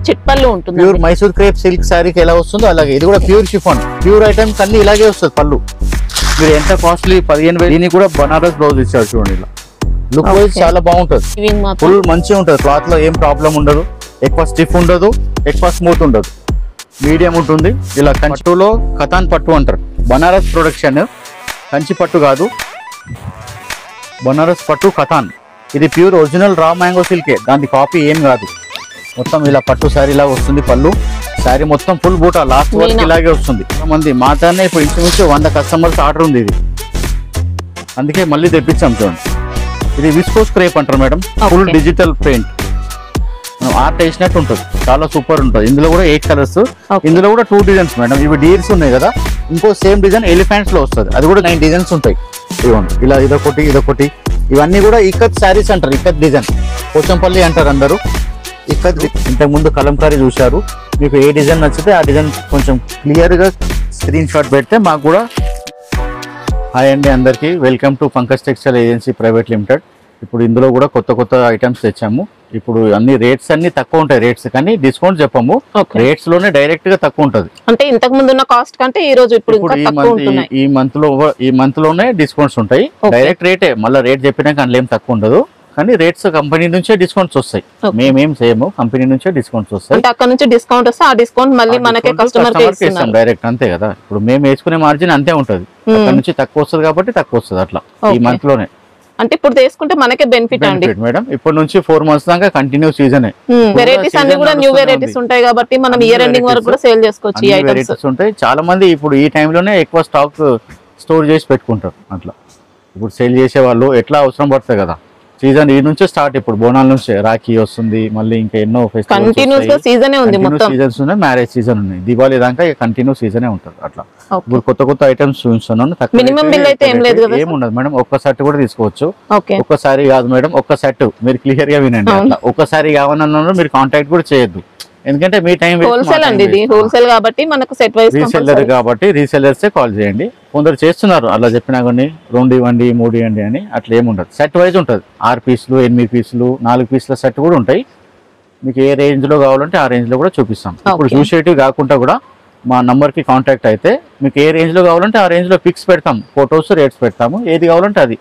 చిట్పల్లు ఉంటుంది. Pure Mysore crepe silk శారీకి ఎలా వస్తుందో అలాగే ఇది కూడా ప్యూర్ షిఫాన్. ప్యూర్ ఐటమ్స్ అన్ని ఇలాగే వస్తుంది పళ్ళు. మీరు ఎంత కాస్ట్లీ 15,000 దీనికి కూడా బనారస్ బ్లౌజ్ ఇచ్చారు చూడండి. ఇలా లుక్ వైజ్ చాలా బాగుంటుంది. ఫుల్ మంచిగా ఉంటుంది. క్లాత్ లో ఏం ప్రాబ్లం ఉండదు. ఎక్కువ స్టిఫ్ ఉండదు, ఎక్కువ స్మూత్ ఉండదు, మీడియం ఉంటుంది. ఇలా కంచిలో కథాన్ పట్టు అంటారు. బనారస్ ప్రొడక్షన్, కంచి పట్టు కాదు, బనారస్ పట్టు కథాన్. ఇది ప్యూర్ ఒరిజినల్ రా మ్యాంగో సిల్కే, దాని కాపీ ఏం కాదు. మొత్తం ఇలా పట్టు శారీ ఇలా వస్తుంది. పళ్ళు శారీ మొత్తం ఫుల్ బూటా లాస్ట్ వరకు ఇలాగే వస్తుంది. మంది మాత్రమే ఇప్పుడు ఇంచుమించు 100 కస్టమర్స్ ఆర్డర్ ఉంది ఇది, అందుకే మళ్ళీ తెప్పించాం చూడండి. ఇది విస్కోస్ క్రేప్ అంటారు madam. Full digital print, art వేసినట్టు ఉంటుంది. చాలా సూపర్ ఉంటుంది. ఇందులో కూడా 8 కలర్స్, ఇందులో కూడా 2 డిజైన్స్ మేడం. ఇవి డీర్స్ ఉన్నాయి కదా, ఇంకో సేమ్ డిజైన్ ఎలిఫెంట్స్ లో వస్తుంది. అది కూడా 9 డిజైన్స్ ఉంటాయి. ఇవ్వండి ఇలా ఇదొకటి ఇదొకటి. ఇవన్నీ కూడా ఇక్కత్ శారీస్ అంటారు. ఇక్కత్ డిజైన్ పోచంపల్లి అంటారు అందరూ. ఇక్కత్ ఇంతకు ముందు కలంకారీ చూశారు. మీకు ఏ డిజైన్ నచ్చితే ఆ డిజైన్ కొంచెం క్లియర్ గా స్క్రీన్ షాట్ పెడితే మాకు కూడా. హాయ్ అండి అందరికి, welcome to Pankaj textile agency private limited. ఇప్పుడు ఇందులో కూడా కొత్త కొత్త ఐటమ్స్ తెచ్చాము. ఇప్పుడు అన్ని రేట్స్ అన్ని తక్కువ ఉంటాయి రేట్స్, కానీ డిస్కౌంట్ చెప్పము. రేట్స్ లోనే డైరెక్ట్ గా తక్కువ ఉంటది. అంటే ఇంతకు ముందు ఉన్న కాస్ట్ కంటే ఈ రోజు ఇప్పుడు ఈ మంత్ లోనే డిస్కౌంట్స్ ఉంటాయి. డైరెక్ట్ రేటే, మళ్ళీ రేట్ చెప్పినాక అందులో ఏం తక్కువ ఉండదు. కానీ రేట్స్ కంపెనీ నుంచే డిస్కౌంట్స్ వస్తాయి. మేమేం చేయము, కంపెనీ నుంచే డిస్కౌంట్స్ వస్తాయి. అక్కడ నుంచి డిస్కౌంట్ వస్తే ఆ డిస్కౌంట్ మళ్ళీ మనకే కస్టమర్ కి ఇస్తాం డైరెక్ట్, అంతే కదా. ఇప్పుడు మేము వేసుకునే మార్జిన్ అంతే ఉంటది. అక్కడ నుంచి తక్కువ వస్తుంది కాబట్టి తక్కువ వస్తుంది అట్లా ఈ మంత్ లోనే. అంటే ఇప్పుడు తీసుకుంటే మనకే బెనిఫిట్ అండి మేడం. ఇప్పటి నుంచి 4 months దాకా కంటిన్యూ సీజన్. వెరైటీస్ అన్ని కూడా న్యూ వెరైటీస్ ఉంటాయి కాబట్టి మనం ఇయర్ ఎండింగ్ వరకు కూడా సేల్ చేసుకోవచ్చు. ఈ ఐటమ్స్ ఉంటాయి. చాలా మంది ఇప్పుడు ఈ టైంలోనే ఎక్కువ స్టాక్ స్టోర్ చేసి పెట్టుకుంటారు. అట్లా ఇప్పుడు సేల్ చేసే వాళ్ళు ఎట్లా అవసరం పడుతుంది కదా. సీజన్ ఈ నుంచే స్టార్ట్. ఇప్పుడు బోనాల నుంచి రాఖీ వస్తుంది, మళ్ళీ ఇంకా ఎన్నో సీజన్స్ ఉన్నాయి. మ్యారేజ్ సీజన్ ఉన్నాయి, దివాళీ దాకా కంటిన్యూ సీజనే ఉంటుంది. అట్లా ఇప్పుడు కొత్త కొత్త ఐటమ్స్ చూస్తున్నాను. ఏముండదు మేడం, ఒక్క సెట్ కూడా తీసుకోవచ్చు. ఒక్కసారి కాదు మేడం, ఒక్క సెట్. మీరు క్లియర్ గా వినండి. అట్లా ఒక్కసారి కావాలన్నా మీరు కాంటాక్ట్ కూడా చేయొద్దు. ఎందుకంటే మీ టైం హోల్సేల్ అండి, ఇది హోల్సేల్ కాబట్టి మనకు సెట్ వైస్ రీసెల్లర్ కాబట్టి రీసెల్లర్సే కాల్ చేయండి. కొందరు చేస్తున్నారు అలా చెప్పినా కానీ 2 ఇవ్వండి 3 ఇవ్వండి అని. అట్లా ఏముండదు. సెట్ వైజ్ ఉంటుంది. 6 పీసులు 8 పీసులు 4 పీసుల సెట్ కూడా ఉంటాయి. మీకు ఏ రేంజ్ లో కావాలంటే ఆ రేంజ్ లో కూడా చూపిస్తాం. ఇప్పుడు చూసేటివి కాకుండా కూడా మా నంబర్ కి కాంటాక్ట్ అయితే మీకు ఏ రేంజ్ లో కావాలంటే ఆ రేంజ్ లో పిక్స్ పెడతాం, ఫొటోస్ రేట్స్ పెడతాము. ఏది కావాలంటే అది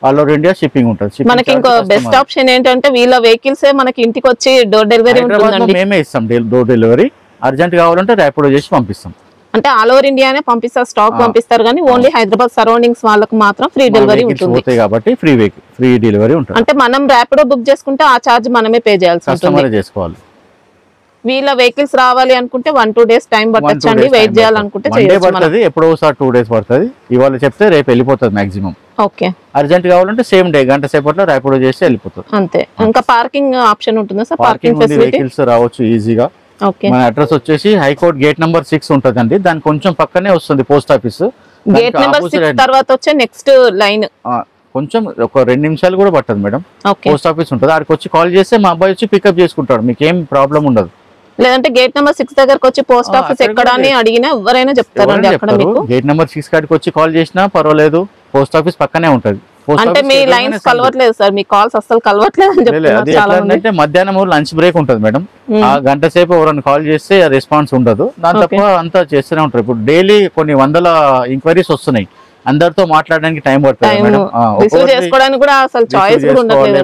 ఆల్ ఓవర్ ఇండియా షిప్పింగ్ ఉంటుంది. మనకి ఇంకో బెస్ట్ ఆప్షన్ ఏంటంటే వీళ్ళ వెహికల్స్ మనకి ఇంటికి వచ్చి డోర్ డెలివరీ ఉంటుంది. మేమే ఇస్తాం డోర్ డెలివరీ. అర్జెంట్ కావాలంటే ర్యాపిడో చేసి పంపిస్తాం. అంటే ఆల్ ఓవర్ ఇండియానే పంపిస్తారు, స్టాక్ పంపిస్తారు. కానీ ఓన్లీ హైదరాబాద్ సరౌండింగ్స్ వాళ్ళకి మాత్రం ఫ్రీ డెలివరీ ఉంటుంది కాబట్టి ఫ్రీ డెలివరీ ఉంటుంది. అంటే మనం ర్యాపిడో బుక్ చేసుకుంటే ఆ చార్జ్ మనమే పే చేయాల్సి ఉంటుంది. చేసుకోవాలి. వీళ్ళ వెహికల్స్ రావాలి అనుకుంటే 1-2 days టైం పట్టొచ్చండి. వెయిట్ చేయాలనుకుంటే పడుతుంది. ఎప్పుడో ఒకసారి 2 days పడుతుంది. ఇవాళ చెప్తే రేపు వెళ్ళిపోతుంది మాక్సిమం. ఓకే, అర్జెంట్ కావాలంటే సేమ్ డే గంట సేపట్లో ర్యాపిడో చేసి వెళ్ళిపోతుంది. అంతే. ఇంకా పార్కింగ్ ఆప్షన్ ఉంటుందా సార్? పార్కింగ్ వెహికల్స్ రావచ్చు ఈజీగా. మన అడ్రస్ వచ్చేసి హైకోర్ట్ గేట్ నెంబర్ 6 ఉంటదండి. దాని కొంచెం పక్కనే వస్తుంది పోస్ట్ ఆఫీస్. గేట్ నెంబర్ 6 తర్వాత వచ్చే నెక్స్ట్ లైన్ కొంచెం ఒక 2 నిమిషాలు కూడా పట్టదు మేడం. పోస్ట్ ఆఫీస్ ఉంటుంది. అక్కడికి వచ్చి కాల్ చేస్తే మా అబ్బాయి వచ్చి పికప్ చేసుకుంటాడు. మీకు ఏం ప్రాబ్లం ఉండదు. లేదంటే గేట్ నెంబర్ 6 దగ్గరకు వచ్చి పోస్ట్ ఆఫీస్ ఎక్కడ అని అడిగినా ఎవరైనా చెప్తారండి. అక్కడ మీకు గేట్ నెంబర్ 6 కాడికి వచ్చి కాల్ చేసినా పర్వాలేదు. పోస్ట్ ఆఫీస్ పక్కనే ఉంటది. అంటే మీ లైన్స్ కలవట్లేదు సార్, మీ కాల్స్ అసలు కలవట్లేదు అని చెప్తున్నారు. మధ్యాహ్నం లంచ్ బ్రేక్ ఉంటుంది మేడం. ఆ గంట సేపు ఎవరైనా కాల్ చేస్తే రెస్పాన్స్ ఉండదు. దాని తప్ప అంతా చేస్తూనే ఉంటారు. ఇప్పుడు డైలీ కొన్ని 100 ఎంక్వైరీస్ వస్తున్నాయి. అందరితో మాట్లాడడానికి టైం పడుతుంది మేడం.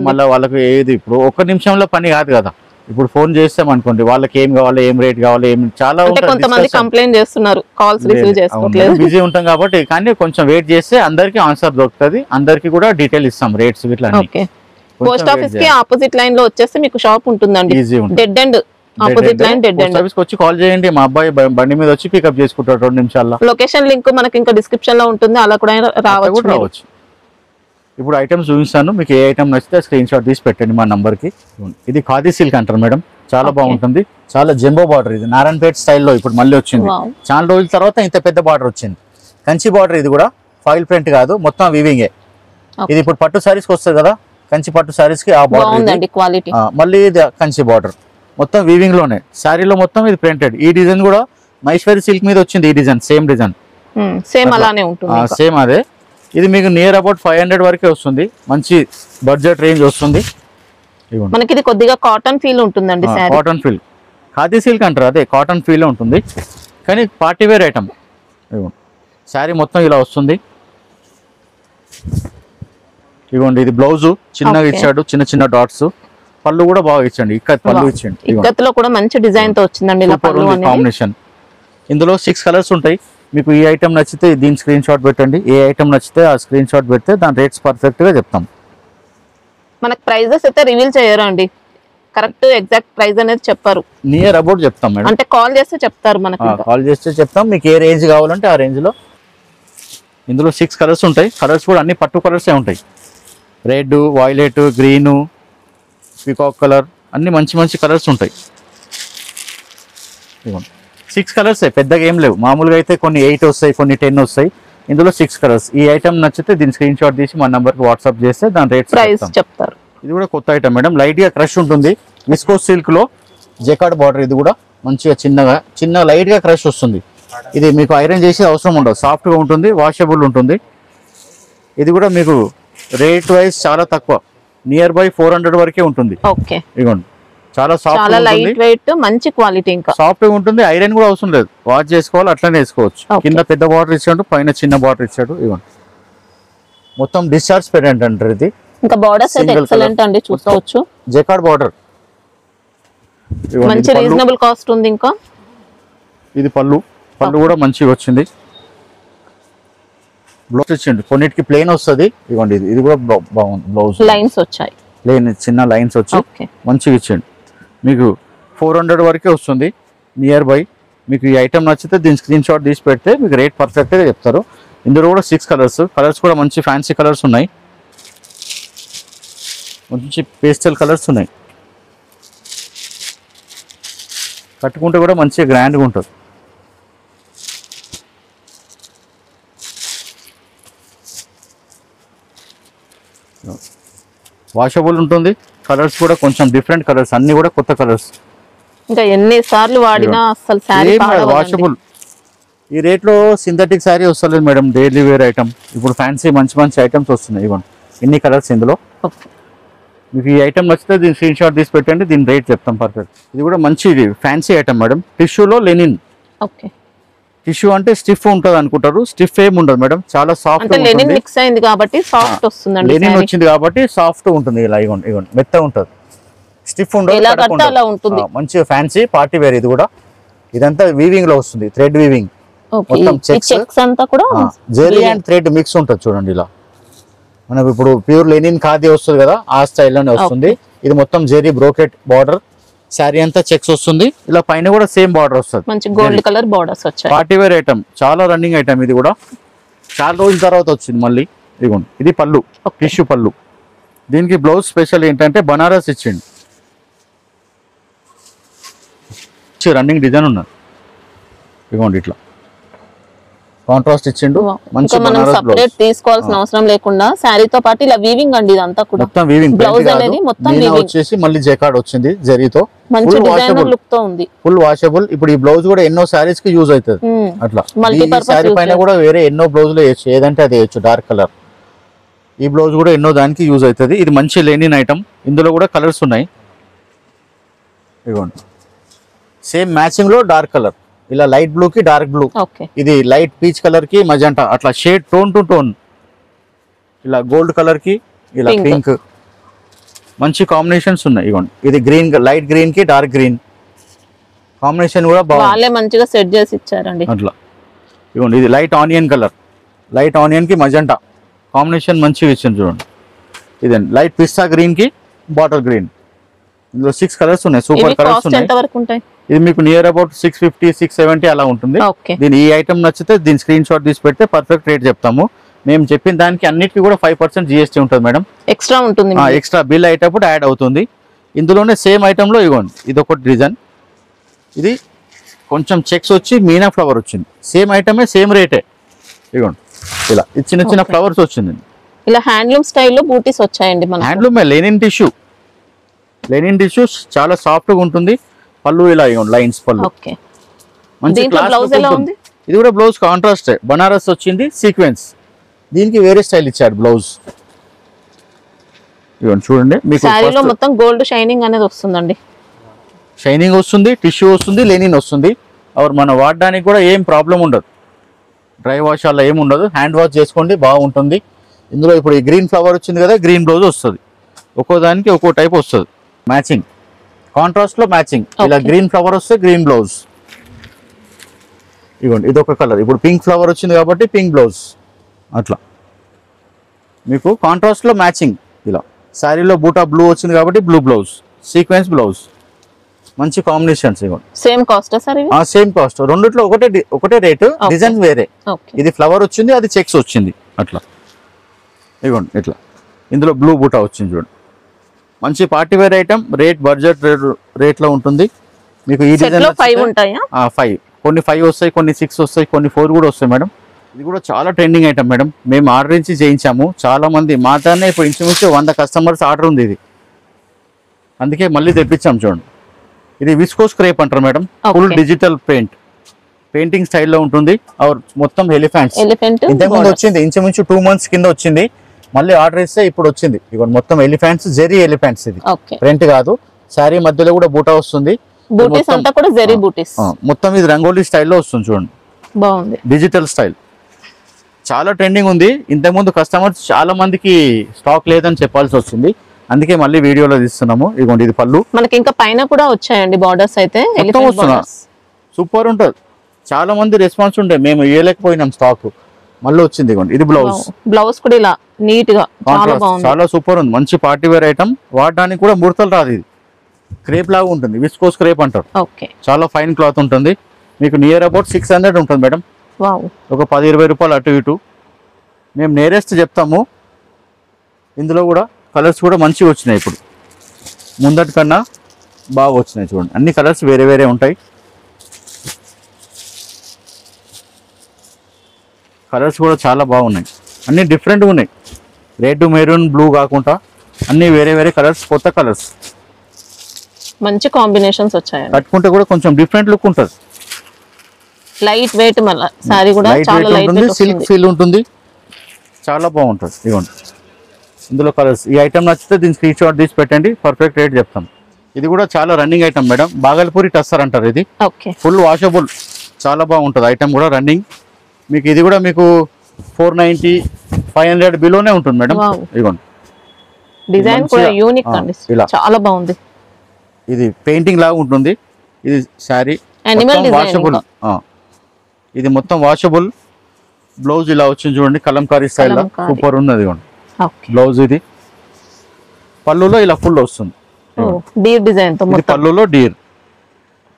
మళ్ళీ వాళ్ళకి ఏది ఇప్పుడు 1 నిమిషంలో పని కాదు కదా. ఇప్పుడు ఫోన్ చేస్తాం అనుకోండి, వాళ్ళకి ఏం కావాలి, ఏం రేట్ కావాలి, ఏం చాలా కొంతమంది కంప్లైంట్ చేస్తున్నారు, కాల్స్ రిసీవ్ చేసుకోవట్లేదు. బిజీ ఉంటాం కాబట్టి. కానీ కొంచెం వెయిట్ చేస్తే అందరికి ఆన్సర్ దొరుకుతుంది. అందరికి కూడా డీటెయిల్ ఇస్తాం, రేట్స్ ఇట్లా. పోస్ట్ ఆఫీస్ కి ఆపోజిట్ లైన్ లో వచ్చేస్తే మీకు షాప్ ఉంటుందండి. Dead end opposite line dead end. Office వచ్చి కాల్ చేయండి, మా అబ్బాయి బండి మీద వచ్చి పికప్ చేసుకుంటాడు 2 నిమిషాల్లో. లొకేషన్ లింక్ మనకి ఇంకా డిస్క్రిప్షన్ లో ఉంటుంది, అలా కూడా రావచ్చు. ఇప్పుడు ఐటమ్స్ చూపిస్తాను. మీకు ఏ ఐటమ్ నచ్చితే స్క్రీన్ షాట్ తీసి పెట్టండి మా నంబర్ కి. ఇది ఖాదీ సిల్క్ అంటారు మేడం. చాలా బాగుంటుంది. చాలా జంబో బార్డర్. ఇది నారాయణపేట స్టైల్లో ఇప్పుడు మళ్ళీ వచ్చింది. చాలా రోజుల తర్వాత ఇంత పెద్ద బార్డర్ వచ్చింది. కంచి బార్డర్. ఇది కూడా ఫాయిల్ ప్రింట్ కాదు, మొత్తం వీవింగే. ఇది ఇప్పుడు పట్టు సారీస్ కి వస్తుంది కదా, కంచి పట్టు సారీస్ కి ఆ బార్డర్. మళ్ళీ ఇది కంచి బార్డర్ మొత్తం వీవింగ్ లోనే. శారీలో మొత్తం ఇది ప్రింటెడ్. ఈ డిజైన్ కూడా మహేశ్వరి సిల్క్ మీద వచ్చింది. ఈ డిజైన్ సేమ్ డిజైన్, సేమ్ అదే. ఇది మీకు నియర్ అబౌట్ 500 వరకే వస్తుంది. మంచి బడ్జెట్ రేంజ్ వస్తుంది. మనకి ఇది కొద్దిగా కాటన్ ఫీల్ ఉంటుందండి. కాటన్ ఫీల్ ఖాదీ సిల్క్ అంటారు, అదే కాటన్ ఫీల్ ఉంటుంది కానీ పార్టీ వేర్ ఐటమ్. ఇదిగోండి శారీ మొత్తం ఇలా వస్తుంది. ఇదిగోండి ఇది బ్లౌజు చిన్నగా ఇచ్చాడు, చిన్న చిన్న డాట్స్. పళ్ళు కూడా బాగా ఇచ్చండి, ఇక్కడ పళ్ళు ఇచ్చండి. ఇక్కత్లో కూడా మంచి డిజైన్ తో వచ్చిందండి ఇలా పళ్ళు అనేది. కాంబినేషన్. ఇందులో 6 కలర్స్ ఉంటాయి. మీకు ఈ ఐటమ్ నచ్చితే దీని స్క్రీన్ షాట్ పెట్టండి, ఏ ఐటమ్ నచ్చితే ఆ స్క్రీన్ షాట్ పెడితే దాని రేట్స్ పర్ఫెక్ట్ గా చెప్తాం. మనకు ప్రైజెస్ అయితే రివీల్ చేయరు అండి, కరెక్ట్ ఎగ్జాక్ట్ ప్రైస్ అనేది చెప్పారు. నియర్ అబౌట్ చెప్తాం మేడం, అంటే కాల్ చేస్తే చెప్తారు మనకి. కాల్ చేస్తే చెప్తాం మీకు ఏ రేంజ్ కావాలంటే ఆ రేంజ్ లో. ఇందులో 6 కలర్స్ ఉంటాయి. కలర్స్ కూడా అన్ని పట్టు కలర్సే ఉంటాయి. Red, violet, green, peacock colour, అన్ని మంచి మంచి కలర్స్ ఉంటాయి. 6 కలర్స్ పెద్దగా ఏం లేవు. మామూలుగా అయితే కొన్ని 8 వస్తాయి, కొన్ని 10 వస్తాయి. ఇందులో 6 కలర్స్. ఈ ఐటమ్ నచ్చితే దీని స్క్రీన్ షాట్ తీసి మన నంబర్కి వాట్సాప్ చేస్తే దాని రేట్స్ చెప్తారు. ఇది కూడా కొత్త ఐటమ్ మేడం, లైట్ గా క్రష్ ఉంటుంది. విస్కోస్ సిల్క్ లో జెకార్డ్ బార్డర్. ఇది కూడా మంచిగా చిన్న లైట్ గా క్రష్ వస్తుంది. ఇది మీకు ఐరన్ చేసే అవసరం ఉండదు, సాఫ్ట్ గా ఉంటుంది, వాషబుల్ ఉంటుంది. ఇది కూడా మీకు రేట్ వైజ్ చాలా తక్కువ, నియర్ బై 400 వరకే ఉంటుంది. ఓకే ఇదిగోండి చాలా సాఫ్ట్, చాలా లైట్ వెయిట్, మంచి క్వాలిటీ, ఇంకా సాఫ్ట్ గా ఉంటుంది. ఐరన్ కూడా అవసరం లేదు, వాష్ చేసుకోవాలి అట్లనే వేసుకోవచ్చు. కింద పెద్ద బార్డర్ ఇచ్చాడు, పైన చిన్న బార్డర్ ఇచ్చాడు. ఇదిగోండి మొత్తం డిశ్చార్జ్ పెరెంట్ అంటారు ఇది. ఇంకా బార్డర్స్ అయితే ఎక్సలెంట్ అండి, చూసుకోవచ్చు. జెకార్డ్ బార్డర్, మంచి రీజనబుల్ కాస్ట్ ఉంది. ఇంకా ఇది పళ్ళు కూడా మంచిగా వచ్చింది. బ్లౌజ్ ఇచ్చింది, కొన్నిటికి ప్లెయిన్ వస్తుంది. ఇదిగోండి ఇది కూడా బాగుంది. బ్లౌజ్ లైన్స్ వచ్చాయి, ప్లెయిన్ చిన్న లైన్స్ వచ్చి మంచిగా ఇచ్చింది. మీకు 400 వరకే వస్తుంది నియర్ బై. మీకు ఈ ఐటమ్ నచ్చితే దీని స్క్రీన్ షాట్ తీసి పెడితే మీకు రేట్ పర్ఫెక్ట్గా చెప్తారు. ఇందులో కూడా 6 కలర్స్ కూడా మంచి ఫ్యాన్సీ కలర్స్ ఉన్నాయి, మంచి పేస్టల్ కలర్స్ ఉన్నాయి. కట్టుకుంటే కూడా మంచిగా గ్రాండ్గా ఉంటుంది. వాషబుల్ ఉంటుంది. కలర్స్ కూడా కొంచెం డిఫరెంట్ కలర్స్, అన్ని కూడా కొత్త కలర్స్. ఇంకా ఎన్ని సార్లు వాడినా అసలు సారీ వాషబుల్. ఈ రేట్ లో సింథటిక్ సారీ వస్తలేదు మేడం, డైలీ వేర్ ఐటమ్. ఇప్పుడు ఫ్యాన్సీ మంచి ఐటమ్స్ వస్తున్నాయి. ఇవ్వండి ఎన్ని కలర్స్ ఇందులో. మీకు ఈ ఐటమ్ నచ్చితే దీని స్క్రీన్ షాట్ తీసి పెట్టండి, దీని రేట్ చెప్తాం పర్ఫెక్ట్. ఇది కూడా మంచి ఫ్యాన్సీ ఐటమ్ మేడం, టిష్యూలో లెనిన్. టిష్యూ అంటే స్టిఫ్ ఉంటుంది అనుకుంటారు, స్టిఫ్ ఏమి ఉండదు మేడం, చాలా సాఫ్ట్ ఉంటుంది. లెనిన్ మిక్స్ అయింది కాబట్టి సాఫ్ట్ వస్తుందండి. లెనిన్ వచ్చింది కాబట్టి సాఫ్ట్ ఉంటుంది. ఇలా ఇవ్వండి మెత్త ఉంటుంది, స్టిఫ్ ఉండదు. మంచిగా ఫ్యాన్సీ పార్టీ వేర్. ఇది కూడా ఇదంతా వీవింగ్ లో వస్తుంది, థ్రెడ్ వీవింగ్. మొత్తం చెక్స్ అంతా కూడా జెరీ అండ్ థ్రెడ్ మిక్స్ ఉంటుంది. చూడండి ఇలా మనకు ఇప్పుడు ప్యూర్ లెనిన్ ఖాదీ వస్తుంది కదా, ఆ స్టైల్లోనే వస్తుంది. ఇది మొత్తం జెరీ బ్రోకెట్ బార్డర్, శారీ అంతా చెక్స్ వస్తుంది. ఇలా పైన కూడా సేమ్ బార్డర్ వస్తుంది, మంచి గోల్డ్ కలర్ బార్డర్స్ వచ్చాయి. పార్టీ వేర్ ఐటమ్, చాలా రన్నింగ్ ఐటమ్. ఇది కూడా చాలా రోజుల తర్వాత వచ్చింది మళ్ళీ. ఇదిగోండి ఇది పళ్ళు, టిష్యూ పళ్ళు. దీనికి బ్లౌజ్ స్పెషల్ ఏంటంటే బనారస్ ఇచ్చింది, రన్నింగ్ డిజైన్ ఉన్నది. ఇదిగోండి ఇట్లా కాంట్రాస్ట్ ఇచ్చిండు, మంచి సెపరేట్ తీసుకోవాల్సిన అవసరం లేకుండా శారీతో పాటు ఇలా వీవింగ్ అండి. ఇదంతా కూడా మొత్తం వీవింగ్. బ్లౌజ్ అనేది మొత్తం వీవింగ్ వచ్చేసి మళ్ళీ జెకార్డ్ వచ్చింది జరీతో, మంచి డిజైనర్ లుక్ తో ఉంది, ఫుల్ వాషబుల్. ఇప్పుడు ఈ బ్లౌజ్ కూడా ఎన్నో సారీస్ కి యూజ్ అవుతుంది. అట్లా సారీ పైన కూడా వేరే ఎన్నో బ్లౌజులు వేయచ్చు, ఏదంటే అది వేయచ్చు డార్క్ కలర్. ఈ బ్లౌజ్ కూడా ఎన్నో దానికి యూజ్ అవుతుంది. ఇది మంచి లెనిన్ ఐటమ్. ఇందులో కూడా కలర్స్ ఉన్నాయి. ఇదిగోండి సేమ్ మ్యాచింగ్ లో డార్క్ కలర్, ఇలా లైట్ బ్లూ కి డార్క్ బ్లూ, ఇది లైట్ పీచ్ కలర్ కి మజంటా, అట్లా షేడ్ టోన్ టు టోన్. ఇలా గోల్డ్ కలర్ కి ఇలా పింక్, మంచి కాంబినేషన్స్ ఉన్నాయి. ఇవ్వండి ఇది గ్రీన్, లైట్ గ్రీన్ కి డార్క్ గ్రీన్ కాంబినేషన్ కూడా బాగుంది, మంచిగా సెట్ చేసి ఇచ్చారండి. అట్లా ఇవ్వండి ఇది light onion colour, light onion కి మజంటా కాంబినేషన్ మంచిగా ఇచ్చింది. చూడండి ఇదండి లైట్ పిస్తా గ్రీన్ కి బాటిల్ గ్రీన్. ఇందులో 6 కలర్స్ ఉన్నాయి, సూపర్ కలర్స్ ఉన్నాయి. ఇది మీకు నియర్ అబౌట్ 650 670 అలా ఉంటుంది. దీని ఈ ఐటమ్ నచ్చితే దీని స్క్రీన్ షాట్ తీసి పెడితే పర్ఫెక్ట్ రేట్ చెప్తాము. మేము చెప్పిన దానికి అన్నిటికీ కూడా 5% GST ఉంటుంది మేడం, ఎక్స్ట్రా ఉంటుంది. ఎక్స్ట్రా బిల్ అయ్యేటప్పుడు యాడ్ అవుతుంది. ఇందులోనే సేమ్ ఐటమ్ లో ఇవ్వండి ఇది ఒకటి డిజైన్, ఇది కొంచెం చెక్స్ వచ్చి మీనా ఫ్లవర్ వచ్చింది. సేమ్ ఐటమే సేమ్ రేటే. ఇవ్వండి ఇలా ఇది చిన్న చిన్న ఫ్లవర్స్ వచ్చింది. ఇలా హ్యాండ్లూమ్ స్టైల్లో బూటీస్ వచ్చాయండి. Handloom linen tissue, linen tissue చాలా సాఫ్ట్ గా ఉంటుంది. పళ్ళు ఇలా లైన్స్ పళ్ళు మంచి క్లాస్ ఉంది. ఇది కూడా బ్లౌజ్ కాంట్రాస్ట్ బనారస్ వచ్చింది, సీక్వెన్స్. దీనికి వేరే స్టైల్ ఇచ్చాడు బ్లౌజ్. ఇవ్వండి చూడండి మీకు శారీలో మొత్తం గోల్డ్ షైనింగ్ అనేది వస్తుందండి. షైనింగ్ వస్తుంది, టిష్యూ వస్తుంది, లెనిన్ వస్తుంది. మన వాడడానికి కూడా ఏం ప్రాబ్లం ఉండదు. డ్రై వాష్ అలా ఏమి ఉండదు. హ్యాండ్ వాష్ చేసుకోండి, బాగుంటుంది. ఇందులో ఇప్పుడు ఈ గ్రీన్ ఫ్లవర్ వచ్చింది కదా, గ్రీన్ బ్లౌజ్ వస్తుంది. ఒక్కో దానికి ఒక్కో టైప్ వస్తుంది. మ్యాచింగ్ కాంట్రాస్ట్లో మ్యాచింగ్. ఇలా గ్రీన్ ఫ్లవర్ వస్తే గ్రీన్ బ్లౌజ్. ఇవ్వండి, ఇదొక కలర్. ఇప్పుడు పింక్ ఫ్లవర్ వచ్చింది కాబట్టి పింక్ బ్లౌజ్. అట్లా మీకు కాంట్రాస్ట్లో మ్యాచింగ్. ఇలా శారీలో బూటా బ్లూ వచ్చింది కాబట్టి బ్లూ బ్లౌజ్, సీక్వెన్స్ బ్లౌజ్. మంచి కాంబినేషన్స్. ఇవ్వండి, same cost sir? Same cost. రెండిట్లో ఒకటే రేటు, డిజైన్ వేరే. ఇది ఫ్లవర్ వచ్చింది, అది చెక్స్ వచ్చింది. అట్లా ఇవ్వండి. ఇట్లా ఇందులో బ్లూ బూటా వచ్చింది చూడండి. మంచి party wear item. Rate budget రేట్లో ఉంటుంది మీకు. ఈ డిజైన్ 5, కొన్ని 5 వస్తాయి, కొన్ని 6 వస్తాయి, కొన్ని 4 కూడా వస్తాయి మేడం. ఇది కూడా చాలా ట్రెండింగ్ ఐటమ్ మేడం. మేము ఆర్డర్ ఇచ్చి చేయించాము. చాలా మంది మాతోనే ఇప్పుడు ఇంచుమించు 100 కస్టమర్స్ ఆర్డర్ ఉంది ఇది. అందుకే మళ్ళీ తెప్పించాం చూడండి. ఇది విస్కోస్ క్రేప్ అంటారు మేడం. ఫుల్ డిజిటల్ పెయింటింగ్ స్టైల్లో ఉంటుంది. మొత్తం ఎలిఫెంట్స్. ఇంతకుముందు వచ్చింది ఇంచుమించు 2 months కింద వచ్చింది. మళ్ళీ ఆర్డర్ ఇస్తే ఇప్పుడు వచ్చింది. ఇక మొత్తం ఎలిఫెంట్స్, జెరీ ఎలిఫెంట్స్. ఇది ప్రింట్ కాదు. శారీ మధ్యలో కూడా బూటా వస్తుంది. మొత్తం ఇది రంగోలీ స్టైల్లో వస్తుంది చూడండి. బాగుంది, డిజిటల్ స్టైల్. చాలా ట్రెండింగ్ ఉంది. ఇంతకుముందు కస్టమర్స్ చాలా మందికి స్టాక్ లేదని చెప్పాల్సి వచ్చింది. అందుకే మళ్ళీ వీడియోలో తీస్తున్నాము. ఇదిగోండి, ఇది పళ్ళు. మనకి ఇంకా పైన కూడా వచ్చాయండి బార్డర్స్. అయితే సూపర్ ఉంటుంది. చాలా మంది రెస్పాన్స్ ఉండే, మేము ఇవ్వలేకపోయినాం స్టాక్. మళ్ళీ వచ్చింది. ఇదిగోండి, ఇది బ్లౌజ్ కూడా ఇలా నీట్ గా చాలా సూపర్ ఉంది. మంచి పార్టీ వేర్ ఐటమ్. వాడడానికి కూడా ముడతలు రాదు. ఇది క్రేప్ లాగా ఉంటుంది. విస్కోస్ క్రేప్ అంటారు. చాలా ఫైన్ క్లాత్ ఉంటుంది. మీకు నియర్ అబౌట్ 600 ఉంటుంది మేడం. ఒక 10-20 రూపాయలు అటు ఇటు. మేము నియరెస్ట్ చెప్తాము. ఇందులో కూడా కలర్స్ కూడా మంచిగా వచ్చినాయి. ఇప్పుడు ముందటి కన్నా బాగా వచ్చినాయి చూడండి. అన్ని కలర్స్ వేరే వేరే ఉంటాయి. కలర్స్ కూడా చాలా బాగున్నాయి. అన్ని డిఫరెంట్గా ఉన్నాయి. రెడ్, మెరూన్, బ్లూ కాకుండా అన్ని వేరే వేరే కలర్స్, కొత్త కలర్స్. మంచి కాంబినేషన్స్ వచ్చాయి. కట్టుకుంటే కూడా కొంచెం డిఫరెంట్ లుక్ ఉంటుంది. లైట్ వెయిట్, మళ్ళీ సారీ కూడా చాలా లైట్ వెయిట్ ఉంటుంది. సిల్క్ ఫీల్ ఉంటుంది. చాలా బాగుంటుంది. ఇవ్వండి, ఇందులో కలర్స్. ఈ ఐటమ్ నచ్చితే దీని స్క్రీన్ షాట్ తీసి పెట్టండి. పర్ఫెక్ట్ రేట్ చెప్తాం. ఇది కూడా చాలా running item madam. Bhagalpuri tussar అంటారు. ఇది ఫుల్ వాషబుల్. చాలా బాగుంటుంది ఐటమ్ కూడా, రన్నింగ్. మీకు ఇది కూడా మీకు 490, 500 బిలోనే ఉంటుంది మేడం. ఇదిగోండి, డిజైన్ కూడా యూనిక్ అండి. చాలా బాగుంది. ఇది పెయింటింగ్ లాగా ఉంటుంది. ఇది శారీ వాషబుల్. ఇది మొత్తం వాషబుల్. బ్లౌజ్ ఇలా వచ్చింది చూడండి, కలంకారీ స్టైల్. సూపర్ ఉంది. బ్లౌజ్ ఇది. పళ్ళులో ఇలా ఫుల్ వస్తుంది. డీర్ డిజైన్ తో పళ్ళులో డీర్.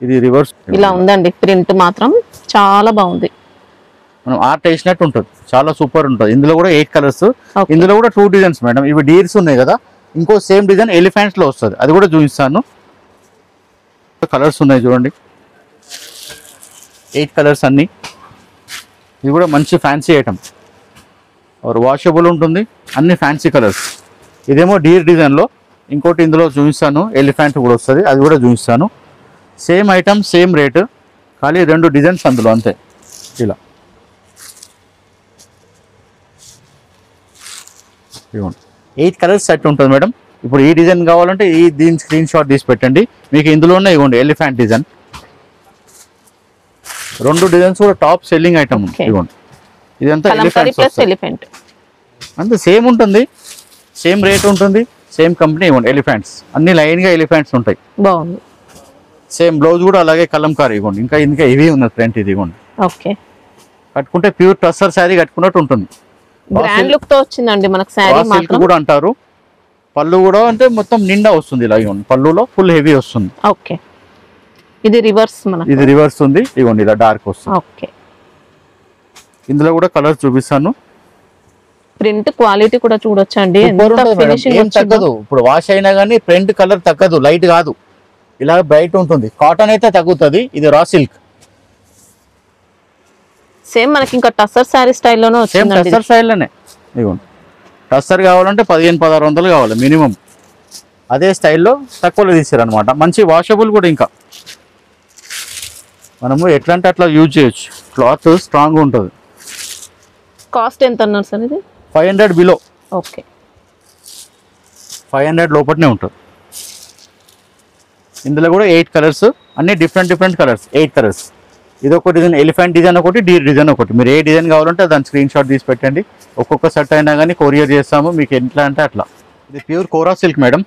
ఇది రివర్స్ ఇలా ఉందండి. ప్రింట్ మాత్రం చాలా బాగుంది. మనం ఆర్ట్ వేసినట్టు ఉంటుంది. చాలా సూపర్ ఉంటుంది. ఇందులో కూడా 8 కలర్స్. ఇందులో కూడా 2 డిజైన్స్ మేడం. ఇవి డీర్స్ ఉన్నాయి కదా, ఇంకో సేమ్ డిజైన్ ఎలిఫెంట్స్ లో వస్తుంది. అది కూడా చూపిస్తాను. కలర్స్ ఉన్నాయి చూడండి, 8 కలర్స్ అన్ని. ఇది కూడా మంచి ఫ్యాన్సీ ఐటమ్. వాషబుల్ ఉంటుంది. అన్ని ఫ్యాన్సీ కలర్స్. ఇదేమో డీర్ డిజైన్లో. ఇంకోటి ఇందులో చూపిస్తాను, ఎలిఫెంట్ కూడా వస్తుంది. అది కూడా చూపిస్తాను. సేమ్ ఐటమ్, సేమ్ రేటు, ఖాళీ 2 డిజైన్స్ అందులో అంతే. ఇలా 8 కలర్స్ సెట్ ఉంటుంది మేడం. ఇప్పుడు ఈ డిజైన్ కావాలంటే దీని స్క్రీన్ షాట్ తీసి పెట్టండి. మీకు ఇందులోనే ఇవ్వండి ఎలిఫెంట్ డిజైన్. 2 డిజైన్స్ కూడా టాప్ సెల్లింగ్ ఐటమ్. ఇవ్వండి, ఇదంతా ఎలిఫెంట్. అంతే సేమ్ ఉంటుంది, సేమ్ రేట్ ఉంటుంది, సేమ్ కంపెనీ. ఇవ్వండి ఎలిఫెంట్స్. అన్ని లైన్ గా ఎలిఫెంట్స్ ఉంటాయి. బాగుంది. సేమ్ బ్లౌజ్ కూడా అలాగే కలంకారీ. ఇవ్వండి, ఇంకా హెవీ ఉన్నది ఫ్రంట్. ఇది ఇవ్వండి. కట్టుకుంటే ప్యూర్ టస్సర్ శారీ కట్టుకున్నట్టు ఉంటుంది. గ్రాండ్ లుక్ తో వచ్చిందండి మనకు శారీ. మాత్రం కూడా అంటారు. పళ్ళు కూడా అంటే మొత్తం నిండా వస్తుంది. ఇలా ఇవ్వండి, పళ్ళులో ఫుల్ హెవీ వస్తుంది. ఓకే, ఇది రివర్స్. ఇది రివర్స్ ఉంది. ఇవ్వండి, ఇలా డార్క్ వస్తుంది. ఓకే, ఇందులో కూడా కలర్స్ చూపిస్తాను. ప్రింట్ క్వాలిటీ కూడా చూడొచ్చండి. ఏం తగ్గదు. ఇప్పుడు వాష్ అయినా కానీ ప్రింట్ కలర్ తగ్గదు, లైట్ కాదు. ఇలా బ్రైట్ ఉంటుంది. కాటన్ అయితే తగ్గుతుంది. ఇది రా సిల్క్. సేమ్ మనకి ఇంకా టస్సర్ శారీ స్టైల్లోనే వచ్చింది. టస్సర్ స్టైల్లోనే. ఇవ్వండి, టస్సర్ కావాలంటే 1500-1600 కావాలి మినిమం. అదే స్టైల్లో తక్కువలో తీసారు అనమాట. మంచి వాషబుల్ కూడా. ఇంకా మనము ఎట్లా అంటే అట్లా యూజ్ చేయొచ్చు. క్లాత్ స్ట్రాంగ్ ఉంటుంది. కాస్ట్ ఎంత అన్నారు సార్ ఇది? 500 బిలో. ఓకే, 500 లోపలనే ఉంటుంది. ఇందులో కూడా 8 కలర్స్, అన్ని డిఫరెంట్ కలర్స్, 8 కలర్స్. ఇది ఒక డిజైన్, ఎలిఫెంట్ డిజైన్ ఒకటి, డీర్ డిజైన్ ఒకటి. మీరు ఏ డిజైన్ కావాలంటే దాని స్క్రీన్ షాట్ తీసి పెట్టండి. ఒక్కొక్క సెట్ అయినా కానీ కొరియర్ చేస్తాము మీకు ఎట్లా అంటే అట్లా. ఇది ప్యూర్ కోరా సిల్క్ మేడం.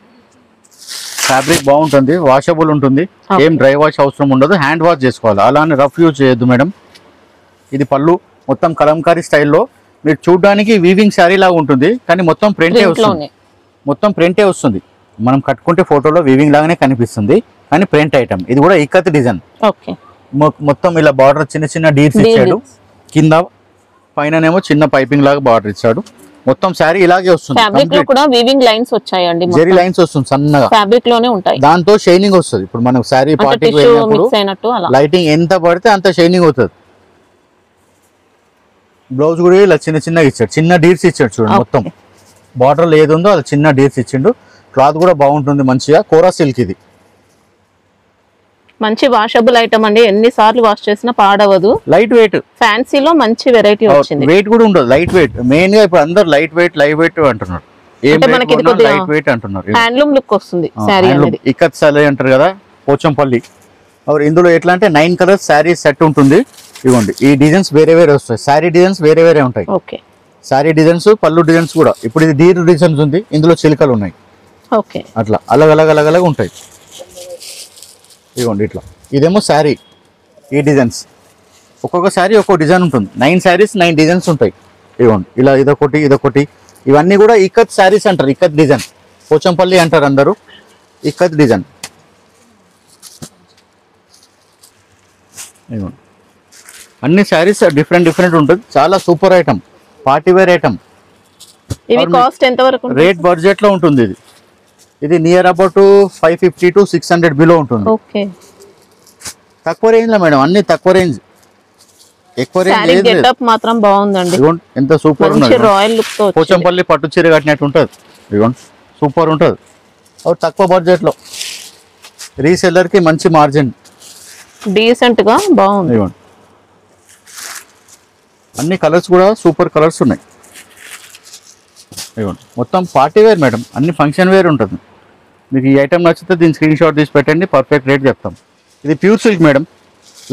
ఫ్యాబ్రిక్ బాగుంటుంది, వాషబుల్ ఉంటుంది, ఏం డ్రై వాష్ అవసరం ఉండదు, హ్యాండ్ వాష్ చేసుకోవాలి. అలానే రఫ్ యూజ్ చేయొద్దు మేడం. ఇది పళ్ళు మొత్తం కలంకారీ స్టైల్లో. మీరు చూడడానికి వీవింగ్ శారీ లాగా ఉంటుంది కానీ మొత్తం ప్రింటే వస్తుంది. మొత్తం ప్రింటే వస్తుంది. మనం కట్టుకుంటే ఫోటోలో వీవింగ్ లాగానే కనిపిస్తుంది కానీ ప్రింట్ ఐటమ్. ఇది కూడా ఇక్కత్ డిజైన్. మొత్తం ఇలా బార్డర్ చిన్న డీర్స్ ఇచ్చాడు. కింద పైననేమో చిన్న పైపింగ్ లాగా బార్డర్ ఇచ్చాడు. మొత్తం శారీ ఇలాగే వస్తుంది. ఫ్యాబ్రిక్ లో కూడా వీవింగ్ లైన్స్ వచ్చాయండి, జెరీ లైన్స్ వస్తుంది సన్నగా, ఫ్యాబ్రిక్ లోనే ఉంటాయి. దాంతో షైనింగ్ వస్తుంది. ఇప్పుడు మనకు శారీ పార్టీకి వెళ్ళినప్పుడు లైటింగ్ ఎంత పడితే అంత షైనింగ్ అవుతుంది. బ్లౌజ్ కూడా ఇలా చిన్నగా ఇచ్చాడు, చిన్న డీర్స్ ఇచ్చాడు చూడండి. మొత్తం బార్డర్ ఏదుందో అది చిన్న డీర్స్ ఇచ్చిండు. క్లాత్ కూడా బాగుంటుంది మంచిగా. కోరా సిల్క్ ఇది మంచి వాషబుల్ ఐటమ్ అండి. ఎన్నిసార్లు వాష్ చేసినా పాడవదు. లైట్ వెయిట్, ఫ్యాన్సీలో మంచి వెరైటీ వచ్చింది. వెయిట్ కూడా ఉండదు, లైట్ వెయిట్. మెయిన్ గా ఇప్పుడు అందరు లైట్ వెయిట్ అంటున్నారు. లైట్ వెయిట్ అంటున్నారు. హ్యాండ్లూమ్ లుక్ వస్తుంది సారీ అనేది. ఇక్కత్ సారీ అంటారు కదా, పోచంపల్లి. ఇందులో ఎట్లా అంటే 9 కలర్స్ శారీ సెట్ ఉంటుంది. ఇవ్వండి, ఈ డిజైన్స్ వేరే వస్తాయి. శారీ డిజైన్స్ వేరే ఉంటాయి. ఓకే, శారీ డిజైన్స్, పళ్ళు డిజైన్స్ కూడా. ఇప్పుడు ఇది డీర్ డిజైన్స్ ఉంది, ఇందులో చిలుకలు ఉన్నాయి. ఓకే, అట్లా అలగ్ ఉంటాయి. ఇవ్వండి ఇట్లా. ఇదేమో శారీ, ఈ డిజైన్స్. ఒక్కొక్క శారీ ఒక్కొక్క డిజైన్ ఉంటుంది. 9 శారీస్ 9 డిజైన్స్ ఉంటాయి. ఇవ్వండి ఇలా ఇదొకటి. ఇవన్నీ కూడా ఇక్కత్ శారీస్ అంటారు. ఇక్కత్ డిజైన్, పోచంపల్లి అంటారు అందరూ. ఇక్కత్ డిజైన్. ఇవ్వండి, అన్ని శారీస్ డిఫరెంట్ ఉంటుంది. చాలా super item, party wear item. ఇవి కాస్ట్ ఎంత వరకు? రేట్ బడ్జెట్ లో ఉంటుంది. ఇది నియర్ అబౌట్ 550 to 600 బిలో ఉంటుంది. ఓకే, తక్కువ రేంజ్ లో మేడం, అన్ని తక్కువ రేంజ్. ఎక్కువ రేంజ్ లేదు. గెటప్ మాత్రం బాగుందండి. ఇదిగోండి ఎంత సూపర్ ఉంది. రాయల్ లుక్ తో పోచంపల్లి పట్టు చీర కట్టినట్టు ఉంటుంది. ఇదిగోండి సూపర్ ఉంటుంది. తక్కువ బడ్జెట్ లో రీసెల్లర్ కి మంచి మార్జిన్, డీసెంట్ గా బాగుంది. ఇదిగోండి అన్ని కలర్స్ కూడా సూపర్ కలర్స్ ఉన్నాయి. ఇదిగోండి మొత్తం పార్టీ వేర్ మేడం, అన్ని ఫంక్షన్ వేర్ ఉంటుంది. మీకు ఈ ఐటమ్ నచ్చితే దీని స్క్రీన్ షాట్ తీసి పెట్టండి, పర్ఫెక్ట్ రేట్ చెప్తాం. ఇది pure silk madam,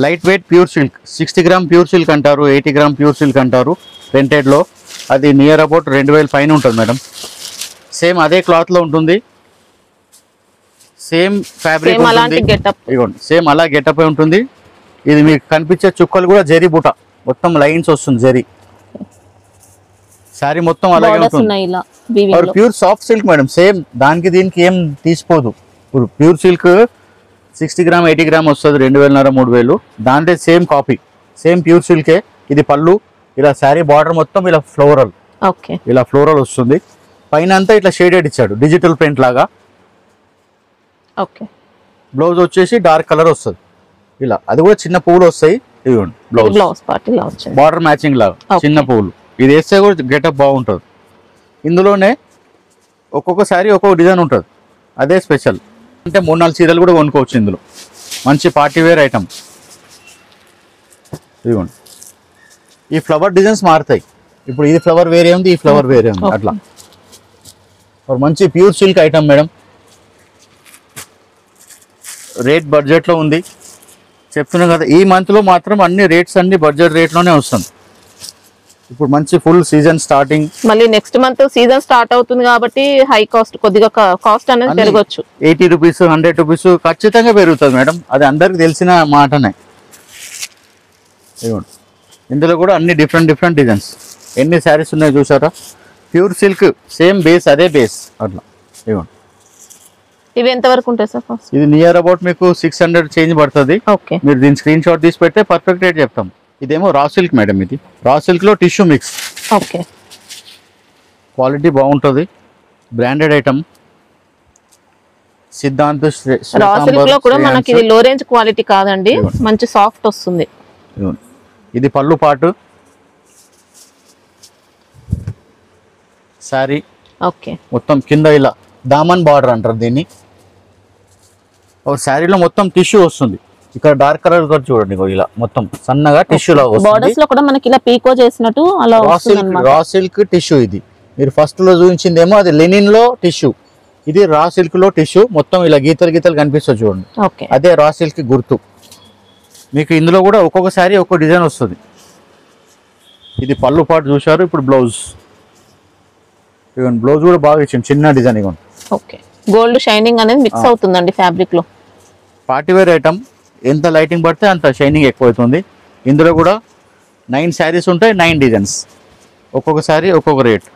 light weight pure silk. 60 gram pure silk అంటారు, 80 గ్రామ్ ప్యూర్ సిల్క్ అంటారు. ప్రింటెడ్లో అది నియర్ అబౌట్ 2000 పైన ఉంటుంది మేడం. సేమ్ అదే క్లాత్లో ఉంటుంది, సేమ్ ఫ్యాబ్రిక్ ఉంటుంది. ఇదిగోండి సేమ్ అలా గెటప్ ఉంటుంది. ఇది మీకు కనిపించే చుక్కలు కూడా జరీ బుట్ట, మొత్తం లైన్స్ వస్తుంది జరీ. శారీ మొత్తం అలాగే ఉంటుంది. Pure soft silk madam, same దానికి దీనికి ఏం తీసిపోదు. ఇప్పుడు ప్యూర్ సిల్క్ 60 గ్రామ్ 80 గ్రామ్ వస్తుంది, 2500-3000. దాంట్లో సేమ్ కాపీ, సేమ్ ప్యూర్ సిల్కే. ఇది పళ్ళు, ఇలా శారీ బార్డర్ మొత్తం ఇలా ఫ్లోరల్, ఇలా ఫ్లోరల్ వస్తుంది. పైన అంతా ఇట్లా షేడెడ్ ఇచ్చాడు, డిజిటల్ ప్రింట్ లాగా. బ్లౌజ్ వచ్చేసి డార్క్ కలర్ వస్తుంది ఇలా. అది కూడా చిన్న పువ్వులు వస్తాయి. ఇదిగోండి బ్లౌజ్ బార్డర్ మ్యాచింగ్ లాగా చిన్న పువ్వులు. ఇది వేస్తే కూడా గెటప్ బాగుంటుంది. ఇందులోనే ఒక్కొక్క శారీ ఒక్కొక్క డిజైన్ ఉంటుంది, అదే స్పెషల్. అంటే 3-4 చీరలు కూడా కొనుక్కోవచ్చు ఇందులో. మంచి పార్టీ వేర్ ఐటమ్. ఇదిగోండి ఈ ఫ్లవర్ డిజైన్స్ మారుతాయి. ఇప్పుడు ఇది ఫ్లవర్ వేరే ఉంది, ఈ ఫ్లవర్ వేరే ఉంది, అట్లా. మంచి pure silk item madam. Rate బడ్జెట్లో ఉంది చెప్తున్నాం కదా. ఈ మంత్లో మాత్రం అన్ని రేట్స్ అన్ని బడ్జెట్ రేట్లోనే వస్తుంది. ఇప్పుడు మంచి ఫుల్ సీజన్ స్టార్టింగ్. మళ్ళీ నెక్స్ట్ మంత్ సీజన్ స్టార్ట్ అవుతుంది కాబట్టి హై కాస్ట్, కొద్దిగా కాస్ట్ అనేది పెరగచ్చు. 80 రూపీస్ 100 రూపీస్ ఖచ్చితంగా పెరుగుతుంది మేడం, అది అందరికి తెలిసిన మాటనే. ఇవ్వండి ఇందులో కూడా అన్ని డిఫరెంట్ డిజైన్స్. ఎన్ని శారీస్ ఉన్నాయో చూసారా. ప్యూర్ సిల్క్ సేమ్ బేస్, అదే బేస్ అట్లా. ఇవ్వండి ఇవి ఎంత వరకు ఉంటాయి సార్? ఇది నియర్ అబౌట్ మీకు 600 చేంజ్ పడుతుంది. మీరు దీని స్క్రీన్ షాట్ తీసి పెడితే పర్ఫెక్ట్ రేట్ చెప్తాం. ఇదేమో రా సిల్క్ మేడం, ఇది రా సిల్క్ లో టిష్యూ మిక్స్. ఓకే, క్వాలిటీ బాగుంటుంది, branded item. Siddhant raw silk లో కూడా మనకి ఇది లో రేంజ్ క్వాలిటీ కాదండి, మంచి సాఫ్ట్ వస్తుంది. ఇది పళ్ళు పాటు సారీ. ఓకే, మొత్తం కింద ఇలా దామన్ బార్డర్ అంటారు దీన్ని. శారీలో మొత్తం టిష్యూ వస్తుంది. ఇక్కడ డార్క్ కలర్ కూడా చూడండి, ఇలా మొత్తం సన్నగా టిష్యూ లాగా వస్తుంది. బోర్డర్స్ లో కూడా మనకి ఇలా పీకో చేసినట్టు అలా వస్తుంది అన్నమాట. రా సిల్క్ టిష్యూ ఇది. మీరు ఫస్ట్ లో చూపించిందేమో అది లెనిన్ లో టిష్యూ, ఇది రా సిల్క్ లో టిష్యూ మొత్తం ఇలా గీతలు గీతలు కనిపిస్తుంది చూడండి. అదే రా సిల్క్ గుర్తు. మీకు ఇందులో కూడా ఒక్కొక్క సారీ ఒక్కొక్క డిజైన్ వస్తుంది. ఇది పళ్ళు పాటు చూశారు. ఇప్పుడు బ్లౌజ్ ఇవ్వండి. బ్లౌజ్ కూడా బాగా ఇచ్చింది, చిన్న డిజైన్ ఇవ్వండి. ఓకే, గోల్డ్ షైనింగ్ అనేది మిక్స్ అవుతుందండి ఫ్యాబ్రిక్ లో. పార్టీ వేర్ ఐటమ్, ఎంత లైటింగ్ పడితే అంత షైనింగ్ ఎక్కువ అవుతుంది. ఇందులో కూడా 9 శారీస్ ఉంటాయి, 9 డిజైన్స్, ఒక్కొక్క సారీ ఒక్కొక్క రేట్.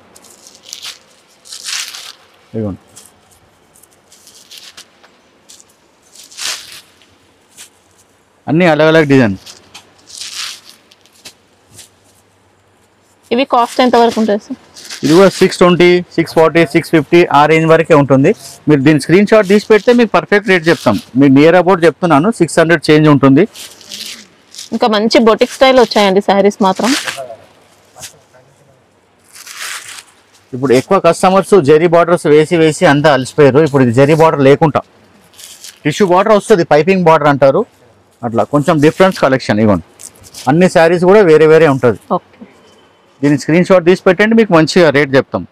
ఇవ్వండి. అన్ని అలగ్ డిజైన్. ఇవి కాస్ట్ ఎంత వరకు ఉంటుంది సార్? ఇది కూడా 620, 640, 650 ఆ రేంజ్ వరకే ఉంటుంది. మీరు దీని స్క్రీన్ షాట్ తీసి పెడితే మీకు పర్ఫెక్ట్ రేట్ చెప్తాం. మీకు నియర్ అబౌట్ చెప్తున్నాను, 600 చేంజ్ ఉంటుంది. ఇంకా మంచి బొటిక్ స్టైల్ వచ్చాయండి శారీస్ మాత్రం. ఇప్పుడు ఎక్కువ కస్టమర్స్ జెరీ బార్డర్స్ వేసి వేసి అంతా అలసిపోయారు. ఇప్పుడు ఇది జెరీ బార్డర్ లేకుండా టిష్యూ బార్డర్ వస్తుంది, పైపింగ్ బార్డర్ అంటారు. అట్లా కొంచెం డిఫరెన్స్ కలెక్షన్. ఇవ్వండి, అన్ని శారీస్ కూడా వేరే వేరే ఉంటుంది. దీని స్క్రీన్ షాట్ తీసి పెట్టండి, మీకు మంచిగా రేట్ చెప్తాం.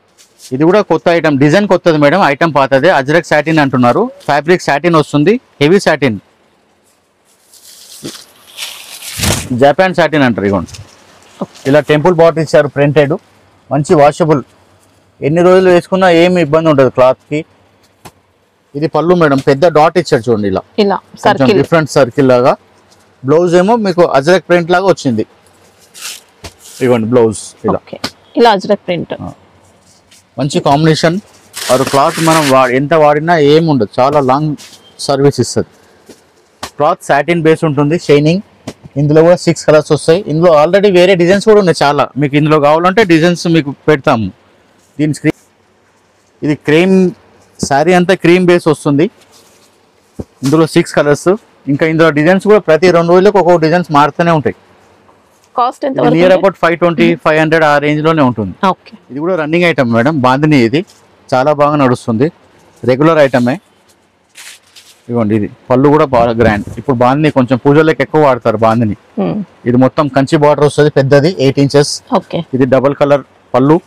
ఇది కూడా కొత్త ఐటమ్, డిజైన్ కొత్తది మేడం, ఐటమ్ పాతదే. అజ్రక్ సాటిన్ అంటున్నారు, ఫ్యాబ్రిక్ సాటిన్ వస్తుంది, హెవీ సాటిన్, జపాన్ సాటిన్ అంటారు. ఇవ్వండి, ఇలా టెంపుల్ బాటిల్ ఇచ్చారు ప్రింటెడ్, మంచి వాషబుల్, ఎన్ని రోజులు వేసుకున్నా ఏమి ఇబ్బంది ఉండదు క్లాత్కి. ఇది పళ్ళు మేడం, పెద్ద డాట్ ఇచ్చారు చూడండి, ఇలా డిఫరెంట్ సర్కిల్ లాగా. బ్లౌజ్ ఏమో మీకు అజ్రక్ ప్రింట్ లాగా వచ్చింది. ఇవ్వండి బ్లౌజ్ ఇలా అజ్రక్ ప్రింట్, మంచి కాంబినేషన్. వారు క్లాత్ మనం ఎంత వాడినా ఏముండదు, చాలా లాంగ్ సర్వీస్ ఇస్తుంది. క్లాత్ సాటిన్ బేస్ ఉంటుంది, షైనింగ్. ఇందులో కూడా 6 కలర్స్ వస్తాయి. ఇందులో ఆల్రెడీ వేరే డిజైన్స్ కూడా ఉన్నాయి చాలా. మీకు ఇందులో కావాలంటే డిజైన్స్ మీకు పెడతాము. దీని స్క్రీన్, ఇది క్రీమ్ శారీ అంతా క్రీమ్ బేస్ వస్తుంది. ఇందులో 6 కలర్స్. ఇంకా ఇందులో డిజైన్స్ కూడా ప్రతి 2 రోజులకు ఒక్కొక్క డిజైన్స్ మారుతూనే ఉంటాయి. కాస్ట్ ఎంత? నియర్ అబౌట్ 520, 500 ఆ రేంజ్ లోనే ఉంటుంది. ఇది కూడా రన్నింగ్ ఐటమ్ మేడం, బాందిని. ఇది చాలా బాగా నడుస్తుంది, రెగ్యులర్ ఐటమే. ఇవ్వండి, ఇది పళ్ళు కూడా బాగా గ్రాండ్. ఇప్పుడు బాందిని కొంచెం పూజలకు ఎక్కువ వాడతారు బాందిని. ఇది మొత్తం కంచి బార్డర్ వస్తుంది, పెద్దది 8 ఇంచెస్. ఇది డబుల్ కలర్ పళ్ళు.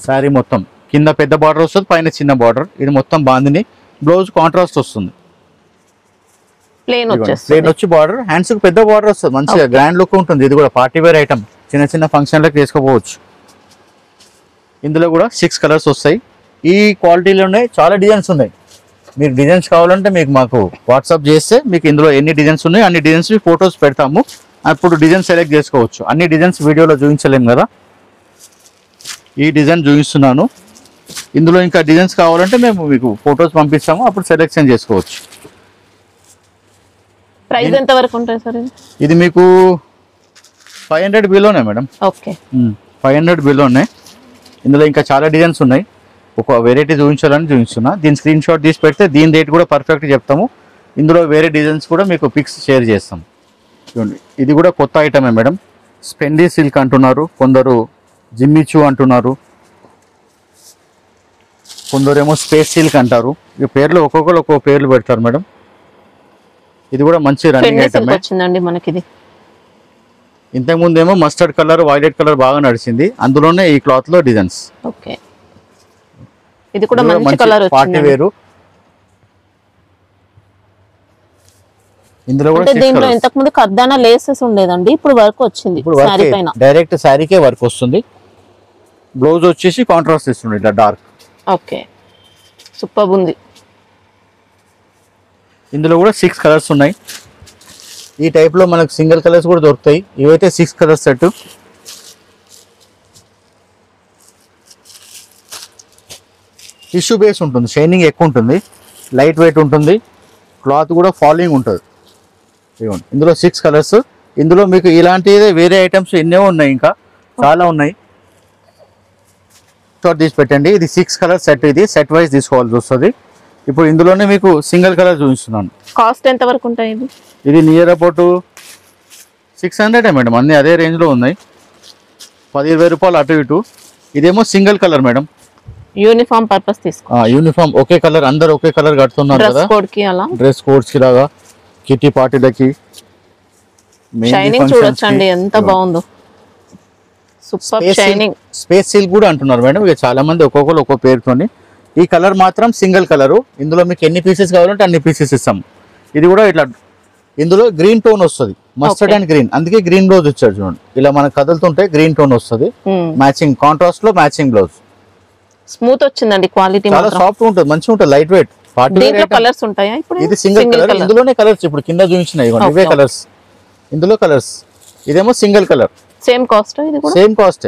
శారీ మొత్తం కింద పెద్ద బార్డర్ వస్తుంది, పైన చిన్న బార్డర్. ఇది మొత్తం బాందిని. బ్లౌజ్ కాంట్రాస్ట్ వస్తుంది, ప్లేన్ వచ్చి బార్డర్. హ్యాండ్స్ కి పెద్ద బార్డర్ వస్తుంది, మంచిగా గ్రాండ్ లుక్ ఉంటుంది. ఇది కూడా పార్టీ వేర్ ఐటమ్, చిన్న చిన్న ఫంక్షన్లకు వేసుకోపోవచ్చు. ఇందులో కూడా 6 కలర్స్ వస్తాయి. ఈ క్వాలిటీలోనే చాలా డిజైన్స్ ఉన్నాయి. మీకు డిజైన్స్ కావాలంటే మీకు మాకు వాట్సాప్ చేస్తే మీకు ఇందులో ఎన్ని డిజైన్స్ ఉన్నాయి అన్ని డిజైన్స్ ఫొటోస్ పెడతాము. అప్పుడు డిజైన్ సెలెక్ట్ చేసుకోవచ్చు. అన్ని డిజైన్స్ వీడియోలో చూపించలేము కదా, ఈ డిజైన్ చూపిస్తున్నాను. ఇందులో ఇంకా డిజైన్స్ కావాలంటే మేము మీకు ఫొటోస్ పంపిస్తాము, అప్పుడు సెలెక్షన్ చేసుకోవచ్చు. ప్రైస్ ఎంత వరకు ఉంటుంది సార్? ఇది మీకు 500 బిలోనే మేడం. 500 బిలోనే. ఇందులో ఇంకా చాలా డిజైన్స్ ఉన్నాయి, ఒక వెరైటీ చూపించాలని చూపిస్తున్నా. దీని స్క్రీన్ షాట్ తీసి పెడితే దీని రేట్ కూడా పర్ఫెక్ట్ చెప్తాము. ఇందులో వేరే డిజైన్స్ కూడా మీకు పిక్స్ షేర్ చేస్తాం. చూడండి, ఇది కూడా కొత్త ఐటమే మేడం. స్పెండీ సిల్క్ అంటున్నారు, కొందరు జిమ్మిచూ అంటున్నారు, కొందరేమో స్పేస్ సిల్క్ అంటారు. ఈ పేర్లు ఒక్కొక్కరు ఒక్కొక్క పేర్లు పెడతారు మేడం. ఇది కూడా మంచి రన్నింగ్ ఐటమ్ వచ్చిందండి మనకి. ఇది ఇంతకు ముందు ఏమో మస్టర్డ్ కలర్, వైలెట్ కలర్ బాగా నడిచింది. అందులోనే ఈ క్లాత్ లో డిజైన్స్. ఇది కూడా మంచి కలర్ వచ్చింది, పార్టీ వేరు. ఇందులో కూడా దీంట్లో ఇంతకు ముందు కర్దానా లేసెస్ ఉండేదండి, ఇప్పుడు వర్క్ వచ్చింది. సారీ పైన డైరెక్ట్ సారీకే వర్క్ వస్తుంది. బ్లౌజ్ వచ్చేసి కాంట్రాస్ట్ ఇస్తుంది, ఇట్లా డార్క్. సూపర్ ఉంది. ఇందులో కూడా 6 కలర్స్ ఉన్నాయి. ఈ టైప్ లో మనకు సింగిల్ కలర్స్ కూడా దొరుకుతాయి. ఇవైతే 6 కలర్స్ సెట్. టిష్యూ బేస్ ఉంటుంది, షైనింగ్ ఎక్కువ ఉంటుంది, లైట్ వెయిట్ ఉంటుంది, క్లాత్ కూడా ఫాలింగ్ ఉంటుంది. ఇవ్వండి, ఇందులో 6 కలర్స్. ఇందులో మీకు ఇలాంటిదే వేరే ఐటమ్స్ ఎన్నో ఉన్నాయి, ఇంకా చాలా ఉన్నాయి. షార్ట్ తీసి పెట్టండి. ఇది 6 కలర్ సెట్. ఇది సెట్ వైజ్ తీసుకోవాల్సి వస్తుంది. ఇప్పుడు ఇందులోనే మీకు సింగిల్ కలర్ చూపిస్తున్నాను. కాస్ట్ ఎంత వరకు ఉంటాయి? ఇది నియర్ అబౌట్ 600 మేడం, అన్ని అదే రేంజ్ లో ఉన్నాయి. 10-20 రూపాయలు అటు ఇటు. ఇదేమో single colour madam, uniform purpose తీసుకో. యూనిఫామ్ ఒకే కలర్, అందరు ఒకే కలర్ కడుతున్నారు కదా, డ్రెస్ కోడ్స్ కి లాగా, కిటీ పార్టీలకి. షైనింగ్ చూడొచ్చండి ఎంత బాగుందో, సూపర్ షైనింగ్. స్పేస్ సిల్క్ కూడా అంటున్నారు మేడం. ఇక చాలా మంది ఒక్కొక్కరు ఒక్కో పేరుతోని. ఈ కలర్ మాత్రం సింగిల్ కలరు. ఇందులో మీకు ఎన్ని పీసెస్ కావాలంటే అన్ని పీసెస్ ఇస్తాం. ఇది కూడా ఇట్లా ఇందులో గ్రీన్ టోన్ వస్తుంది, మస్టర్డ్ అండ్ గ్రీన్, అందుకే గ్రీన్ బ్లౌజ్ ఇచ్చాడు చూడండి. ఇలా మనకు కదులుతుంటే గ్రీన్ టోన్ వస్తుంది, మ్యాచింగ్ కాంట్రాస్ట్ లో మ్యాచింగ్ బ్లౌజ్. స్మూత్ వచ్చిందండి, క్వాలిటీ చాలా సాఫ్ట్ ఉంటుంది, మంచిగా ఉంటుంది, లైట్ వెయిట్. కలర్స్ ఉంటాయా ఇప్పుడు? ఇది సింగిల్ కలర్, ఇందులోనే కలర్స్ ఇప్పుడు కింద చూపించినాయి ఇవే కలర్స్, ఇందులో కలర్స్. ఇదేమో సింగిల్ కలర్. సేమ్ కాస్ట్, ఇది కూడా సేమ్ కాస్ట్.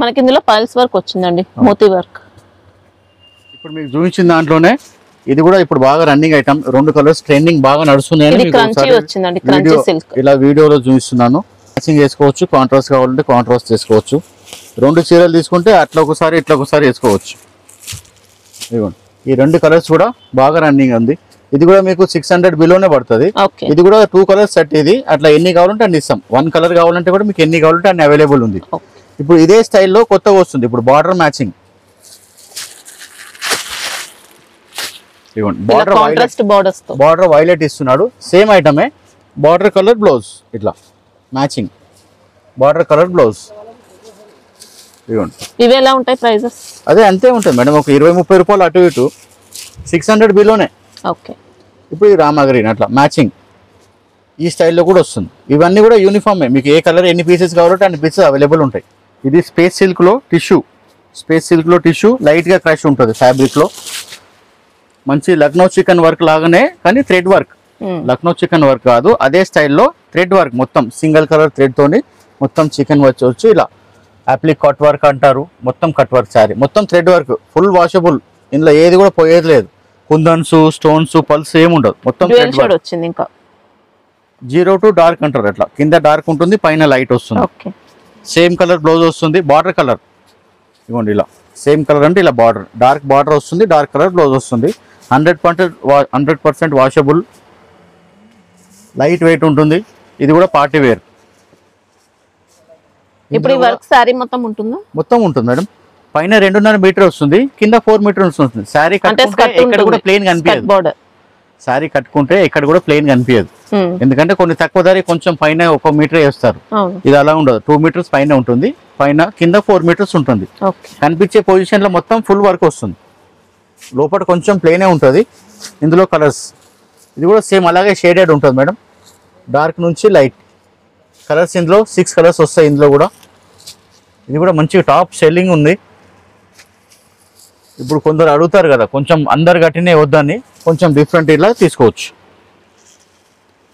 మనకి ఇందులో పైల్స్ వర్క్ వచ్చిందండి, మోతీ వర్క్. ఇప్పుడు మీకు చూపించిన దాంట్లోనే ఇది కూడా ఇప్పుడు బాగా రన్నింగ్ ఐటమ్, 2 కలర్స్ ట్రెండింగ్ బాగా నడుస్తున్నాయని ఇలా వీడియోలో చూపిస్తున్నాను. మ్యాచింగ్ చేసుకోవచ్చు, కాంట్రాస్ట్ కావాలంటే కాంట్రాస్ట్ చేసుకోవచ్చు. 2 చీరలు తీసుకుంటే అట్లా ఒకసారి ఇట్లా ఒకసారి వేసుకోవచ్చు. ఇదిగోండి, ఈ 2 కలర్స్ కూడా బాగా రన్నింగ్ ఉంది. ఇది కూడా మీకు 600 బిలోనే పడుతుంది. ఇది కూడా 2 కలర్స్ సెట్. ఇది అట్లా ఎన్ని కావాలంటే అన్ని ఇస్తాం. 1 కలర్ కావాలంటే కూడా మీకు ఎన్ని కావాలంటే అన్ని అవైలబుల్ ఉంది. ఇప్పుడు ఇదే స్టైల్లో కొత్తగా వస్తుంది ఇప్పుడు బార్డర్ మ్యాచింగ్. బార్డర్ వైలెట్ ఇస్తున్నాడు, సేమ్ ఐటమే, బార్డర్ కలర్ బ్లౌజ్ ఇట్లా మ్యాచింగ్, బార్డర్ కలర్ బ్లౌజ్. ఇవి ఎలా ఉంటాయి ప్రైజెస్? అదే అంతే ఉంటుంది మేడం, ఒక 20-30 రూపాయలు అటు ఇటు, 600 బిలోనే. ఓకే. ఇప్పుడు ఈ రామా గ్రీన్ అట్లా మ్యాచింగ్ ఈ స్టైల్లో కూడా వస్తుంది. ఇవన్నీ కూడా యూనిఫామే, మీకు ఏ కలర్ ఎన్ని పీసెస్ కావాలంటే అన్ని పీసెస్ అవైలబుల్ ఉంటాయి. ఇది స్పేస్ సిల్క్లో టిష్యూ, స్పేస్ సిల్క్లో టిష్యూ, లైట్గా క్రష్ ఉంటుంది ఫ్యాబ్రిక్లో. మంచి లక్నో చికెన్ వర్క్ లాగానే కానీ thread work, Lucknow chicken work కాదు, అదే స్టైల్లో థ్రెడ్ వర్క్, మొత్తం సింగిల్ కలర్ థ్రెడ్ తోని మొత్తం చికెన్ వచ్చి ఇలా అప్లిక్ కట్ వర్క్ అంటారు, మొత్తం కట్ వర్క్ శారీ, మొత్తం థ్రెడ్ వర్క్, ఫుల్ వాషబుల్. ఇందులో ఏది కూడా పోయేది లేదు, కుందన్స్ స్టోన్స్ పల్స్ ఏమి ఉండదు, మొత్తం థ్రెడ్ వర్క్ వచ్చింది. ఇంకా 0 to డార్క్ అంటారు, అట్లా కింద డార్క్ ఉంటుంది, పైన లైట్ వస్తుంది. సేమ్ కలర్ బ్లౌజ్ వస్తుంది, బార్డర్ కలర్ ఇవ్వండి ఇలా సేమ్ కలర్ అంటే ఇలా బార్డర్, డార్క్ బార్డర్ వస్తుంది, డార్క్ కలర్ బ్లౌజ్ వస్తుంది. 100% వాషబుల్, లైట్ వెయిట్ ఉంటుంది. ఇది కూడా పార్టీ వేర్. ఇప్పుడు ఈ వర్క్ సారీ మొత్తం ఉంటుందా? మొత్తం ఉంటుంది మేడం. పైన 2.5 మీటర్ వస్తుంది, కింద 4 మీటర్స్ వస్తుంది. సారీ కట్టుకుంటే ఎక్కడ కూడా ప్లేన్ కనిపించదు, సారీ కట్టుకుంటే ఎక్కడ కూడా ప్లేన్ కనిపించదు. ఎందుకంటే కొన్ని తక్కువ ధర కొంచెం పైన 1 మీటర్ వేస్తారు, ఇది అలా ఉండదు. 2 మీటర్స్ పైన ఉంటుంది, పైన కింద 4 మీటర్స్ ఉంటుంది. కనిపించే పొజిషన్ లో మొత్తం ఫుల్ వర్క్ వస్తుంది, లోపల కొంచెం ప్లేనే ఉంటుంది. ఇందులో కలర్స్ ఇది కూడా సేమ్ అలాగే షేడెడ్ ఉంటుంది మేడం, డార్క్ నుంచి లైట్ కలర్స్. ఇందులో 6 కలర్స్ వస్తాయి ఇందులో కూడా. ఇది కూడా మంచి టాప్ సెల్లింగ్ ఉంది. ఇప్పుడు కొందరు అడుగుతారు కదా కొంచెం అందరు గట్టినే వద్దని, కొంచెం డిఫరెంట్ ఇలా తీసుకోవచ్చు.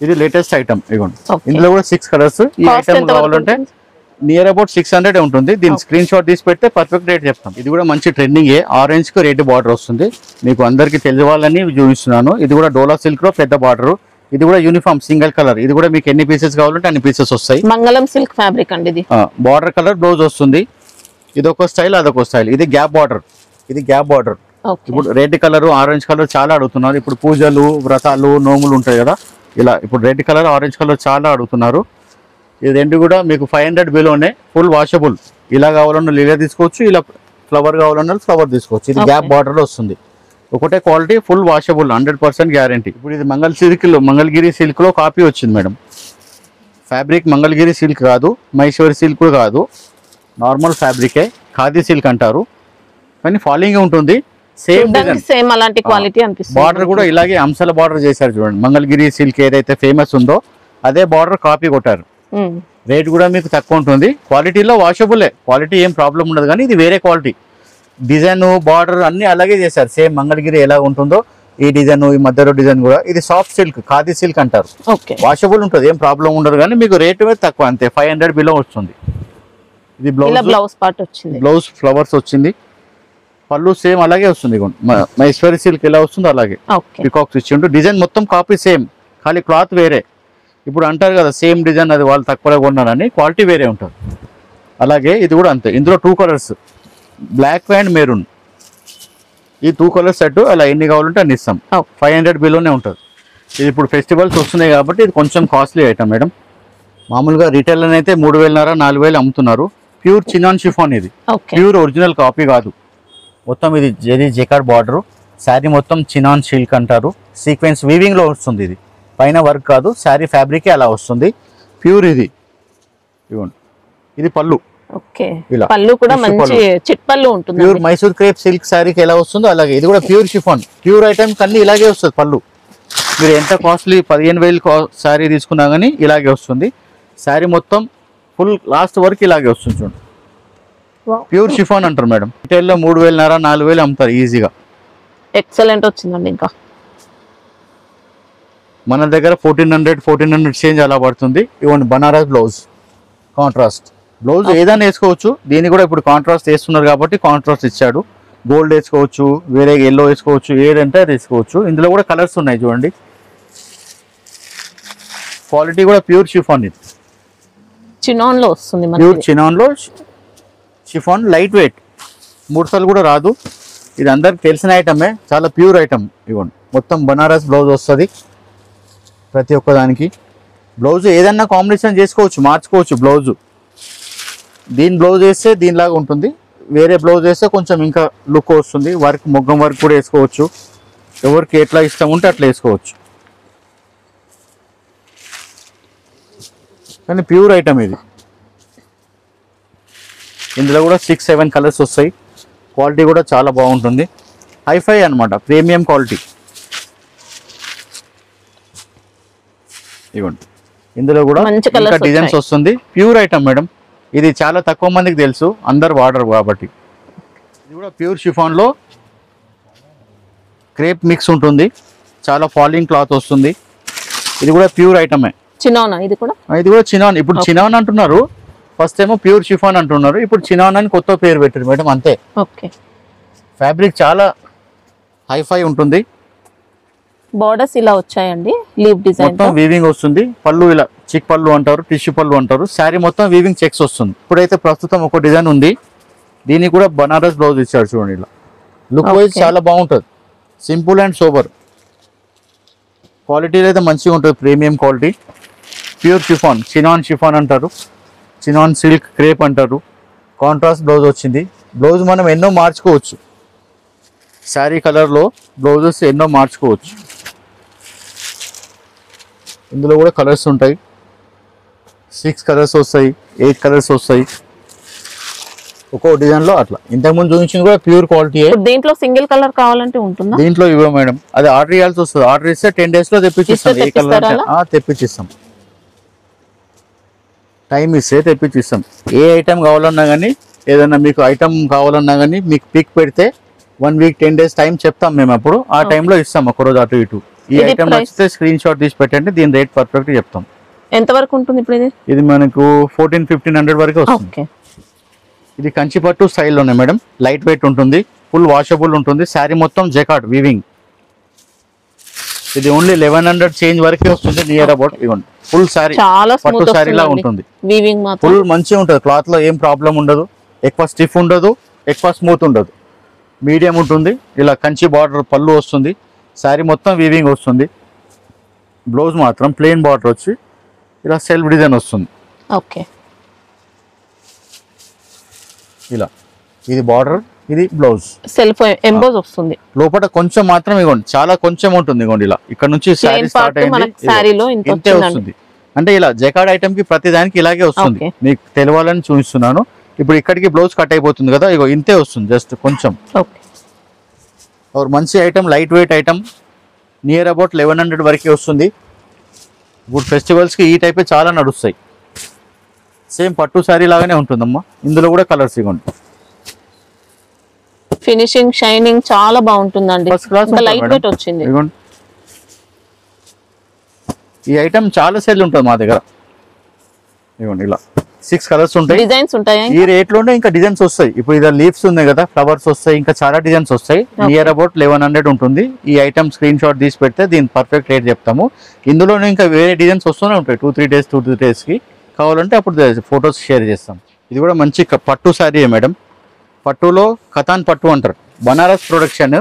ఇది లేటెస్ట్ ఐటమ్. ఇవ్వండి, ఇందులో కూడా 6 కలర్స్. ఈ ఐటమ్ కావాలంటే నియర్ అబౌట్ 600 ఉంటుంది. దీని స్క్రీన్ షాట్ తీసి పెడితే పర్ఫెక్ట్ రేట్ చెప్తాం. ఇది కూడా మంచి ట్రెండింగ్, ఆరెంజ్ కు రెడ్ బార్డర్ వస్తుంది, మీకు అందరికి తెలియాలని చూపిస్తున్నాను. ఇది కూడా డోలా సిల్క్ లో పెద్ద బార్డర్. ఇది కూడా యూనిఫామ్ సింగిల్ కలర్. ఇది కూడా మీకు ఎన్ని పీసెస్ కావాలంటే అన్ని పీసెస్ వస్తాయి. మంగళం సిల్క్ ఫ్యాబ్రిక్ అండి ఇది. బార్డర్ కలర్ బ్లౌజ్ వస్తుంది. ఇది ఒక స్టైల్, అదొక స్టైల్. ఇది గ్యాప్ బార్డర్, ఇది గ్యాప్ బార్డర్. ఇప్పుడు రెడ్ కలర్ ఆరెంజ్ కలర్ చాలా అడుగుతున్నారు. ఇప్పుడు పూజలు వ్రతాలు నోములు ఉంటాయి కదా, ఇలా ఇప్పుడు రెడ్ కలర్ ఆరెంజ్ కలర్ చాలా అడుగుతున్నారు. ఇది 2 కూడా మీకు 500 బిలోనే, ఫుల్ వాషబుల్. ఇలా కావాలన్నా లీలా తీసుకోవచ్చు, ఇలా ఫ్లవర్ కావాలన్నా ఫ్లవర్ తీసుకోవచ్చు. ఇది గ్యాప్ బార్డర్ లో వస్తుంది, ఒకటే క్వాలిటీ, ఫుల్ వాషబుల్, 100% గ్యారంటీ. ఇప్పుడు ఇది మంగళగిరి సిల్క్ లో కాపీ వచ్చింది మేడం. ఫ్యాబ్రిక్ మంగళగిరి సిల్క్ కాదు, మైసూర్ సిల్క్ కాదు, నార్మల్ ఫ్యాబ్రికే, ఖాదీ సిల్క్ అంటారు, కానీ ఫాలింగ్ ఉంటుంది. సేమ్ అలాంటి క్వాలిటీ అనిపిస్తుంది. బార్డర్ కూడా ఇలాగే అంశాల బార్డర్ చేశారు చూడండి. మంగళగిరి సిల్క్ ఏదైతే ఫేమస్ ఉందో అదే బార్డర్ కాపీ కొట్టారు. రేట్ కూడా మీకు తక్కువ ఉంటుంది, క్వాలిటీలో వాషబులే, క్వాలిటీ ఏం ప్రాబ్లం ఉండదు. కానీ ఇది వేరే క్వాలిటీ, డిజైన్ బార్డర్ అన్ని అలాగే చేశారు. సేమ్ మంగళగిరి ఎలా ఉంటుందో ఈ డిజైన్, ఈ మధ్యలో డిజైన్ కూడా. ఇది సాఫ్ట్ సిల్క్, ఖాదీ సిల్క్ అంటారు, వాషబుల్ ఉంటుంది, ఏం ప్రాబ్లం ఉండదు. కానీ మీకు రేట్ తక్కువ, అంతే 500 బిలో వస్తుంది. ఇది బ్లౌజ్ పార్ట్ వచ్చింది, బ్లౌజ్ ఫ్లవర్స్ వచ్చింది, పళ్ళు సేమ్ అలాగే వస్తుంది. మైసూరి సిల్క్ ఎలా వస్తుందో అలాగే పికాక్స్ ఇచ్చిండు. డిజైన్ మొత్తం కాపీ సేమ్, ఖాళీ క్లాత్ వేరే. ఇప్పుడు అంటారు కదా సేమ్ డిజైన్ అది వాళ్ళు తక్కువగా కొన్నారని, క్వాలిటీ వేరే ఉంటుంది. అలాగే ఇది కూడా అంతే. ఇందులో 2 కలర్స్, బ్లాక్ అండ్ మెరూన్, ఈ 2 కలర్స్ సెట్. అలా ఎన్ని కావాలంటే అన్ని ఇస్తాం, 500 బిలోనే ఉంటుంది. ఇది ఇప్పుడు ఫెస్టివల్స్ వస్తున్నాయి కాబట్టి ఇది కొంచెం కాస్ట్లీ ఐటమ్ మేడం. మామూలుగా రిటైల్ అయితే 3,500-4,000 అమ్ముతున్నారు. ప్యూర్ చినాన్ షిఫాన్, ఇది ప్యూర్ ఒరిజినల్ కాపీ కాదు. మొత్తం ఇది జెకార్డ్ బార్డర్, శారీ మొత్తం చినాన్ సిల్క్ అంటారు, సీక్వెన్స్ వీవింగ్ లో వస్తుంది. ఇది పైన వర్క్ కాదు, శారీ ఫ్యాబ్రికే అలా వస్తుంది, ప్యూర్. ఇది ఇవ్వండి, ఇది పళ్ళు. ఓకే ఇలా పళ్ళు కూడా Tissue మంచి పళ్ళు. చిట్ పళ్ళు ఉంటుంది ప్యూర్ మైసూర్ క్రేప్ సిల్క్ శారీకి ఎలా వస్తుందో అలాగే ఇది కూడా ప్యూర్ షిఫాన్ ప్యూర్ ఐటమ్స్ అన్ని ఇలాగే వస్తుంది పళ్ళు. మీరు ఎంత కాస్ట్లీ 15,000 శారీ తీసుకున్నా కానీ ఇలాగే వస్తుంది. శారీ మొత్తం ఫుల్ లాస్ట్ వరకు ఇలాగే వస్తుంది చూడండి. ప్యూర్ షిఫాన్ అంటారు మేడం. రిటైల్లో 3,500 4,000 అమ్ముతారు ఈజీగా. ఎక్సలెంట్ వచ్చిందండి. ఇంకా మన దగ్గర 1400 చేంజ్ అలా పడుతుంది. ఇవ్వండి బనారస్ బ్లౌజ్ కాంట్రాస్ట్ బ్లౌజ్ ఏదైనా వేసుకోవచ్చు. దీన్ని కూడా ఇప్పుడు కాంట్రాస్ట్ వేస్తున్నారు కాబట్టి కాంట్రాస్ట్ ఇచ్చాడు. గోల్డ్ వేసుకోవచ్చు, వేరే ఎల్లో వేసుకోవచ్చు, ఏదంటే అది వేసుకోవచ్చు. ఇందులో కూడా కలర్స్ ఉన్నాయి చూడండి. క్వాలిటీ కూడా ప్యూర్ షిఫాన్. ఇది చినాన్ లో వస్తుంది ప్యూర్ చినాన్ లో షిఫాన్ లైట్ వెయిట్, ముడతలు కూడా రాదు. ఇది అందరికి తెలిసిన ఐటమే, చాలా ప్యూర్ ఐటమ్. ఇవ్వండి మొత్తం బనారస్ బ్లౌజ్ వస్తుంది ప్రతి ఒక్క దానికి. బ్లౌజ్ ఏదన్నా కాంబినేషన్ చేసుకోవచ్చు, మార్చుకోవచ్చు. బ్లౌజ్ దీని బ్లౌజ్ వేస్తే దీనిలాగా ఉంటుంది, వేరే బ్లౌజ్ వేస్తే కొంచెం ఇంకా లుక్ వస్తుంది. వర్క్ మొగ్గం వర్క్ కూడా వేసుకోవచ్చు. ఎవరికి ఎట్లా ఇష్టం ఉంటే అట్లా వేసుకోవచ్చు. కానీ ప్యూర్ ఐటమ్ ఇది. ఇందులో కూడా 6-7 కలర్స్ వస్తాయి. క్వాలిటీ కూడా చాలా బాగుంటుంది. హైఫై అనమాట, ప్రీమియం క్వాలిటీ. ఇవ్వండి ఇందులో కూడా ఇంకా డిజైన్స్ వస్తుంది. Pure item madam. ఇది చాలా తక్కువ మందికి తెలుసు, అందరు వాడరు కాబట్టి. ఇది కూడా ప్యూర్ షిఫాన్ లో క్రేప్ మిక్స్ ఉంటుంది. చాలా ఫాలింగ్ క్లాత్ వస్తుంది. ఇది కూడా ప్యూర్ ఐటమే. చినాన్ ఇది కూడా చినాన్. ఇప్పుడు చినాన్ అంటున్నారు, ఫస్ట్ ఏమో ప్యూర్ షిఫాన్ అంటున్నారు, ఇప్పుడు చినాన్ అని కొత్త పేరు పెట్టారు మేడం. అంతే. ఓకే ఫ్యాబ్రిక్ చాలా హైఫై ఉంటుంది. బోర్డర్స్ ఇలా వచ్చాయండి, లీవ్ డిజైన్ మొత్తం వీవింగ్ వస్తుంది. పళ్ళు ఇలా చిక్ పళ్ళు అంటారు, టిష్యూ పళ్ళు అంటారు. శారీ మొత్తం వీవింగ్ చెక్స్ వస్తుంది. ఇప్పుడైతే ప్రస్తుతం ఒక డిజైన్ ఉంది, దీనికి కూడా బనారస్ బ్లౌజ్ ఇచ్చారు చూడండి. ఇలా లుక్ వైజ్ చాలా బాగుంటుంది. Simple and sober. క్వాలిటీ అయితే మంచిగా ఉంటుంది, premium quality. Pure chiffon, chinon chiffon అంటారు, చినాన్ సిల్క్ క్రేప్ అంటారు. కాంట్రాస్ట్ బ్లౌజ్ వచ్చింది. బ్లౌజ్ మనం ఎన్నో మార్చుకోవచ్చు. శారీ కలర్లో బ్లౌజెస్ ఎన్నో మార్చుకోవచ్చు. ఇందులో కూడా కలర్స్ ఉంటాయి. 6 కలర్స్ వస్తాయి, 8 కలర్స్ వస్తాయి ఒక్కో డిజైన్లో అట్లా. ఇంతకుముందు చూపించింది కూడా ప్యూర్ క్వాలిటీ. దీంట్లో సింగిల్ కలర్ కావాలంటే ఉంటుందా? దీంట్లో ఇవ్వ మేడం, అది ఆర్డర్ ఇవ్వాల్సి వస్తుంది. ఆర్డర్ ఇస్తే 10 days లో తెప్పించిస్తాం. ఏ కలర్ తెప్పించిస్తాం, టైం ఇస్తే తెప్పించిస్తాం. ఏ ఐటమ్ కావాలన్నా కానీ, ఏదన్నా మీకు ఐటమ్ కావాలన్నా కానీ మీకు పిక్ పెడితే 1 week 10 days టైం చెప్తాం మేము. అప్పుడు ఆ టైంలో ఇస్తాం, ఒకరోజు అటు ఇటు. ఈ ఐటమ్ నచ్చితే స్క్రీన్ షాట్ తీసి పెట్టండి, దీని రేట్ పర్ఫెక్ట్ చెప్తాం. ఎంత వరకు ఉంటుంది ఇప్పుడు ఇది మనకు 1400-1500 వరకు వస్తుంది. ఇది కంచిపట్టు స్టైల్లోనే మేడం. లైట్ వెయిట్ ఉంటుంది, ఫుల్ వాషబుల్ ఉంటుంది. శారీ మొత్తం జకార్డ్ వీవింగ్. ఇది ఓన్లీ 1100 చేంజ్ వరకే వస్తుంది, నియర్ అబౌట్. ఇవ్వండి ఫుల్ శారీ పట్టు శారీ లా ఉంటుంది. ఫుల్ మంచిగా ఉంటుంది. క్లాత్ లో ఏం ప్రాబ్లం ఉండదు. ఎక్కువ స్టిఫ్ ఉండదు, ఎక్కువ స్మూత్ ఉండదు, మీడియం ఉంటుంది. ఇలా కంచి బార్డర్ పళ్ళు వస్తుంది. శారీ మొత్తం వీవింగ్ వస్తుంది. బ్లౌజ్ మాత్రం ప్లెయిన్ బార్డర్ వచ్చి ఇలా సెల్ఫ్ డిజైన్ వస్తుంది. ఓకే ఇలా ఇది బార్డర్, ఇది బ్లౌజ్ సెల్ఫ్ ఎంబోజ్ వస్తుంది. లోపల కొంచెం మాత్రం ఇవ్వండి, చాలా కొంచెం ఉంటుంది. ఇవ్వండి ఇలా ఇక్కడ నుంచి శారీ స్టార్ట్ అయింది ఇంతే వస్తుంది. అంటే ఇలా జకార్డ్ ఐటమ్ కి ప్రతి దానికి ఇలాగే వస్తుంది. మీకు తెలవాలని చూపిస్తున్నాను. ఇప్పుడు ఇక్కడికి బ్లౌజ్ కట్ అయిపోతుంది కదా, ఇగో ఇంతే వస్తుంది, జస్ట్ కొంచెం. మంచి item, light weight item. Near about 1100 వరకే వస్తుంది. ఇప్పుడు ఫెస్టివల్స్కి ఈ టైపే చాలా నడుస్తాయి. సేమ్ పట్టు శారీ లాగానే ఉంటుందమ్మా. ఇందులో కూడా కలర్స్ ఇవ్వండి. ఫినిషింగ్ షైనింగ్ చాలా బాగుంటుందండి. ఫస్ట్ క్లాస్ లైట్ వెయిట్ వచ్చింది. ఇవ్వండి. ఈ ఐటమ్ చాలా సేల్ ఉంటుంది మా దగ్గర. ఇవ్వండి ఇలా 6 కలర్స్ ఉంటాయి. డిజైన్స్ ఉంటాయి. ఈ రేట్ లోనే ఇంకా డిజైన్స్ వస్తాయి. ఇప్పుడు ఇది లీవ్స్ ఉన్నాయి కదా, ఫ్లవర్స్ వస్తాయి, ఇంకా చాలా డిజైన్స్ వస్తాయి. నియర్ అబౌట్ 1100 ఉంటుంది. ఈ ఐటమ్ స్క్రీన్ షాట్ తీసి పెడితే దీని పర్ఫెక్ట్ రేట్ చెప్తాము. ఇందులోనే ఇంకా వేరే డిజైన్స్ వస్తూనే ఉంటాయి. 2-3 days కి కావాలంటే అప్పుడు ఫొటోస్ షేర్ చేస్తాం. ఇది కూడా మంచి పట్టు శారీ మేడం. పట్టులో కథాన్ పట్టు అంటారు. బనారస్ ప్రొడక్షన్,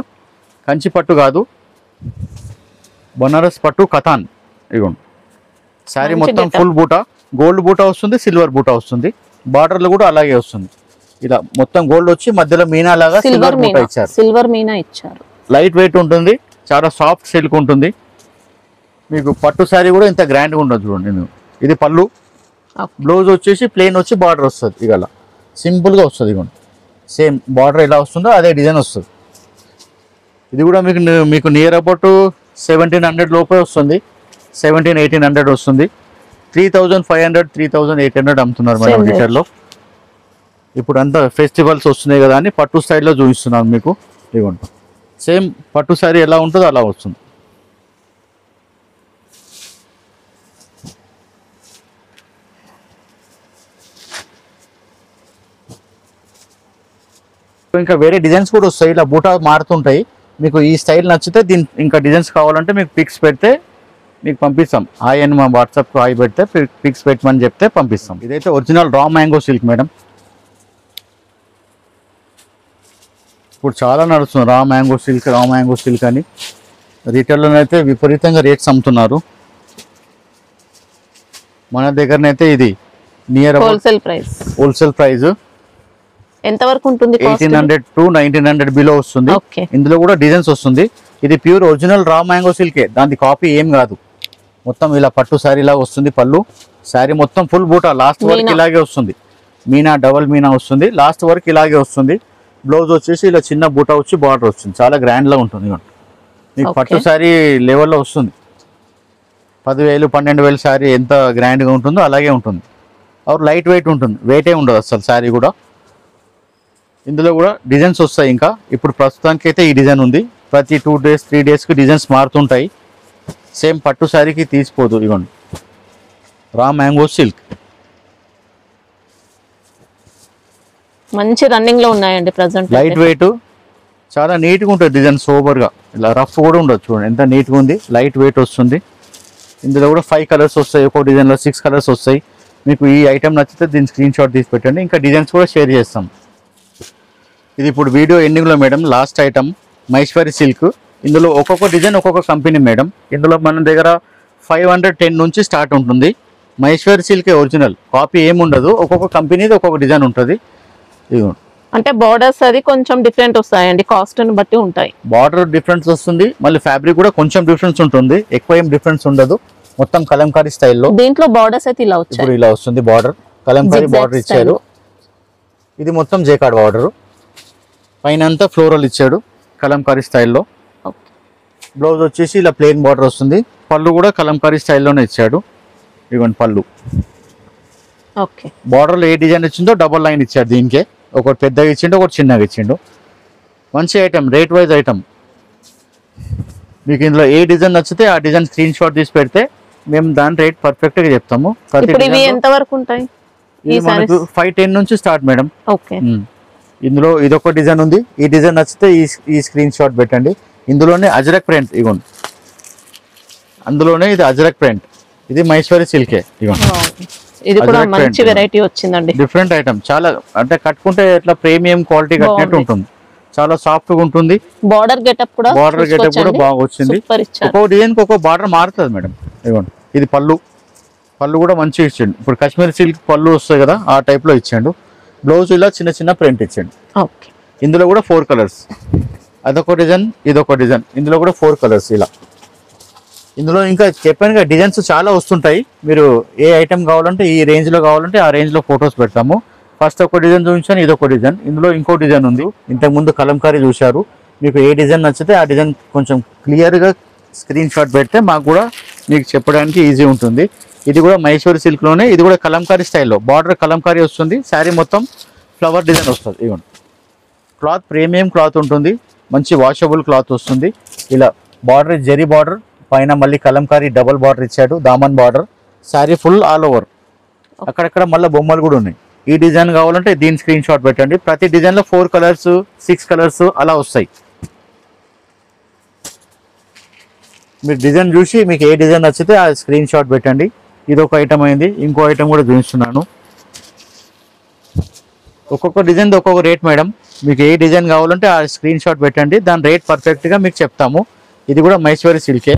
కంచి పట్టు కాదు, బనారస్ పట్టు కథాన్. ఇవ్వండి శారీ మొత్తం ఫుల్ బూటా, గోల్డ్ బూటా వస్తుంది, సిల్వర్ బూటా వస్తుంది. బార్డర్లు కూడా అలాగే వస్తుంది. ఇలా మొత్తం గోల్డ్ వచ్చి మధ్యలో మీనా లాగా సిల్వర్ బూటా ఇచ్చారు. సిల్వర్ మీనా ఇచ్చారు. లైట్ వెయిట్ ఉంటుంది, చాలా సాఫ్ట్ సిల్క్ ఉంటుంది. మీకు పట్టు శారీ కూడా ఇంత గ్రాండ్గా ఉండదు చూడండి. ఇది పళ్ళు. బ్లౌజ్ వచ్చేసి ప్లెయిన్ వచ్చి బార్డర్ వస్తుంది. ఇక సింపుల్ గా వస్తుంది. ఇదిగోండి సేమ్ బార్డర్ ఎలా వస్తుందో అదే డిజైన్ వస్తుంది. ఇది కూడా మీకు నియర్ అబౌట్ 1700 లోపే వస్తుంది. 1700-1800 వస్తుంది. 3500 3800 అమ్ముతున్నారు మేడం లీటర్లో. ఇప్పుడు అంతా ఫెస్టివల్స్ వస్తున్నాయి కదా అని పట్టు స్టైల్లో చూపిస్తున్నాను మీకు. ఇదిగోండి సేమ్ పట్టు శారీ ఎలా ఉంటుందో అలా వస్తుంది. ఇంకా వేరే డిజైన్స్ కూడా వస్తాయి. ఇలా బూటా మారుతుంటాయి. మీకు ఈ స్టైల్ నచ్చితే దీని ఇంకా డిజైన్స్ కావాలంటే మీకు పిక్స్ పెడితే మీకు పంపిస్తాం. హాయ్ అని మా వాట్సాప్కి హాయ్ పెడితే పిక్స్ పెట్టమని చెప్తే పంపిస్తాం. ఇదైతే original raw mango silk madam. ఇప్పుడు చాలా నడుస్తుంది రా మ్యాంగో సిల్క్ అని. రీటైల్లోనైతే విపరీతంగా రేట్స్ అమ్ముతున్నారు. మన దగ్గరనైతే ఇది నియర్ హోల్సేల్ ప్రైస్ ఎంత వరకు ఉంటుంది? 1800 to 1900 బిలో వస్తుంది. ఇందులో కూడా డిజైన్స్ వస్తుంది. ఇది ప్యూర్ ఒరిజినల్ రా మ్యాంగో సిల్కే, దాని కాపీ ఏం కాదు. మొత్తం ఇలా పట్టు శారీ లాగా వస్తుంది. పళ్ళు శారీ మొత్తం ఫుల్ బూటా లాస్ట్ వరకు ఇలాగే వస్తుంది. మీనా డబల్ మీనా వస్తుంది. లాస్ట్ వరకు ఇలాగే వస్తుంది. బ్లౌజ్ వచ్చేసి ఇలా చిన్న బూటా వచ్చి బార్డర్ వస్తుంది. చాలా గ్రాండ్ లా ఉంటుంది. మీకు పట్టు శారీ లెవెల్లో వస్తుంది. 10,000-12,000 శారీ ఎంత గ్రాండ్ గా ఉంటుందో అలాగే ఉంటుంది. ఆర్ లైట్ వెయిట్ ఉంటుంది. వెయిటే ఉండదు అసలు శారీ కూడా. ఇందులో కూడా డిజైన్స్ వస్తాయి. ఇంకా ఇప్పుడు ప్రస్తుతానికి అయితే ఈ డిజైన్ ఉంది. ప్రతి 2 days 3 daysకి డిజైన్స్ మారుతుంటాయి. సేమ్ పట్టు శారీకి తీసిపోదు. ఇవ్వండి రా మ్యాంగో సిల్క్ మంచి రన్నింగ్ లో ఉన్నాయండి ప్రెజెంట్. లైట్ వెయిట్ చాలా నీట్గా ఉంటుంది. డిజైన్ సూపర్ గా ఇలా రఫ్ కూడా ఉండదు. చూడండి ఎంత నీట్గా ఉంది. లైట్ వెయిట్ వస్తుంది. ఇందులో కూడా 5 కలర్స్ వస్తాయి. ఒక్కో డిజైన్లో 6 కలర్స్ వస్తాయి. మీకు ఈ ఐటమ్ నచ్చితే దీని స్క్రీన్ షాట్ తీసి పెట్టండి. ఇంకా డిజైన్స్ కూడా షేర్ చేస్తాం. ఇది ఇప్పుడు వీడియో ఎండింగ్లో madam last item Maheshwari silk. ఇందులో ఒక్కొక్క డిజైన్ ఒక్కొక్క కంపెనీ మేడం. ఇందులో మన దగ్గర 510 నుంచి స్టార్ట్ ఉంటుంది. మహేశ్వరి సిల్క్ ఒరిజినల్, కాపీ ఏమి ఉండదు. ఒక్కొక్క కంపెనీది ఒక్కొక్క డిజైన్ ఉంటుంది. అంటే బార్డర్స్ అది కొంచెం డిఫరెంట్ వస్తాయండి, కాస్ట్ ని బట్టి ఉంటాయి. బార్డర్ డిఫరెన్స్ వస్తుంది. మళ్ళీ ఫ్యాబ్రిక్ కూడా కొంచెం డిఫరెన్స్ ఉంటుంది. ఎక్కువ ఏం డిఫరెన్స్ ఉండదు. మొత్తం కలంకారీ స్టైల్లో. దీంట్లో బార్డర్స్ అయితే ఇలా వచ్చాయి. ఇప్పుడు ఇలా వస్తుంది బార్డర్. కలంకారీ బార్డర్ ఇచ్చారు. ఇది మొత్తం జేకార్డ్ బార్డర్. పైన అంతా ఫ్లోరల్ ఇచ్చాడు కలంకారీ స్టైల్లో. బ్లౌజ్ వచ్చేసి ఇలా ప్లెయిన్ బార్డర్ వస్తుంది. పళ్ళు కూడా కలంకారీ స్టైల్లోనే ఇచ్చాడు. ఇవ్వండి పళ్ళు. బార్డర్లో ఏ డిజైన్ ఇచ్చిందో డబల్ లైన్ ఇచ్చాడు. దీనికే ఒకటి పెద్దగా ఇచ్చిండు, ఒకటి చిన్నగా ఇచ్చిండు. మంచి ఐటమ్, రేట్ వైజ్ ఐటమ్. మీకు ఇందులో ఏ డిజైన్ నచ్చితే ఆ డిజైన్ స్క్రీన్ షాట్ తీసి పెడితే మేము దాని రేట్ పర్ఫెక్ట్ గా చెప్తాము. ఎంత వరకు ఉంటాయి? 510 నుంచి స్టార్ట్ మేడం. ఇందులో ఇదొక డిజైన్ ఉంది. ఈ డిజైన్ నచ్చితే ఈ స్క్రీన్ షాట్ పెట్టండి. ఇందులోనే అజరక్ ప్రింట్ ఇవ్వండి. అందులోనే ఇది అజరక్ ప్రింట్. ఇది మహేశ్వరి సిల్కే ఇవ్వండి. ఇది కూడా మంచి వెరైటీ వచ్చిందండి. Different item. చాలా అంటే కట్టుకుంటే ఇట్లా ప్రీమియం క్వాలిటీ కట్టినట్టు ఉంటుంది. చాలా సాఫ్ట్ గా ఉంటుంది. బార్డర్ గెటప్ కూడా బాగా వచ్చింది. ఒక్కో డిజైన్ కి ఒక్కో బార్డర్ మారుతుంది మేడం. ఇవ్వండి ఇది పళ్ళు. పళ్ళు కూడా మంచిగా ఇచ్చాడు. ఇప్పుడు కాశ్మీర్ సిల్క్ పళ్ళు వస్తాయి కదా, ఆ టైప్ లో ఇచ్చాడు. బ్లౌజ్ ఇలా చిన్న చిన్న ప్రింట్ ఇచ్చాడు. ఇందులో కూడా 4 కలర్స్. అదొక డిజైన్, ఇదొక డిజైన్. ఇందులో కూడా 4 కలర్స్ ఇలా. ఇందులో ఇంకా చెప్పాను డిజైన్స్ చాలా వస్తుంటాయి. మీరు ఏ ఐటమ్ కావాలంటే ఈ రేంజ్ లో కావాలంటే ఆ రేంజ్ లో ఫొటోస్ పెడతాము. ఫస్ట్ ఒక డిజైన్ చూపించాను, ఇదొక డిజైన్. ఇందులో ఇంకో డిజైన్ ఉంది. ఇంతకు ముందు కలంకారీ చూశారు. మీకు ఏ డిజైన్ నచ్చితే ఆ డిజైన్ కొంచెం క్లియర్ గా స్క్రీన్ షాట్ పెడితే మాకు కూడా మీకు చెప్పడానికి ఈజీ ఉంటుంది. ఇది కూడా మహేశ్వరి సిల్క్ లోనే. ఇది కూడా కలంకారీ స్టైల్లో. బార్డర్ కలంకారీ వస్తుంది. శారీ మొత్తం ఫ్లవర్ డిజైన్ వస్తుంది. ఇవ్వండి క్లాత్ ప్రీమియం క్లాత్ ఉంటుంది. మంచి వాషబుల్ క్లాత్ వస్తుంది. ఇలా బార్డర్ జరీ బార్డర్, పైన మళ్ళీ కలంకారీ డబల్ బార్డర్ ఇచ్చాడు. దామన్ border. Sari full all over. అక్కడక్కడ మళ్ళీ బొమ్మలు కూడా ఉన్నాయి. ఈ డిజైన్ కావాలంటే దీని స్క్రీన్ షాట్ పెట్టండి. ప్రతి డిజైన్లో 4 కలర్స్ 6 కలర్స్ అలా వస్తాయి. మీరు డిజైన్ చూసి మీకు ఏ డిజైన్ నచ్చితే ఆ స్క్రీన్ షాట్ పెట్టండి. ఇది ఒక ఐటమ్ అయింది. ఇంకో ఐటమ్ కూడా చూపిస్తున్నాను. ఒక్కొక్క డిజైన్ ఒక్కొక్క రేట్ మేడం. మీకు ఏ డిజైన్ కావాలంటే ఆ స్క్రీన్ షాట్ పెట్టండి. దాని రేట్ పర్ఫెక్ట్గా మీకు చెప్తాము. ఇది కూడా మహేశ్వరి సిల్కే.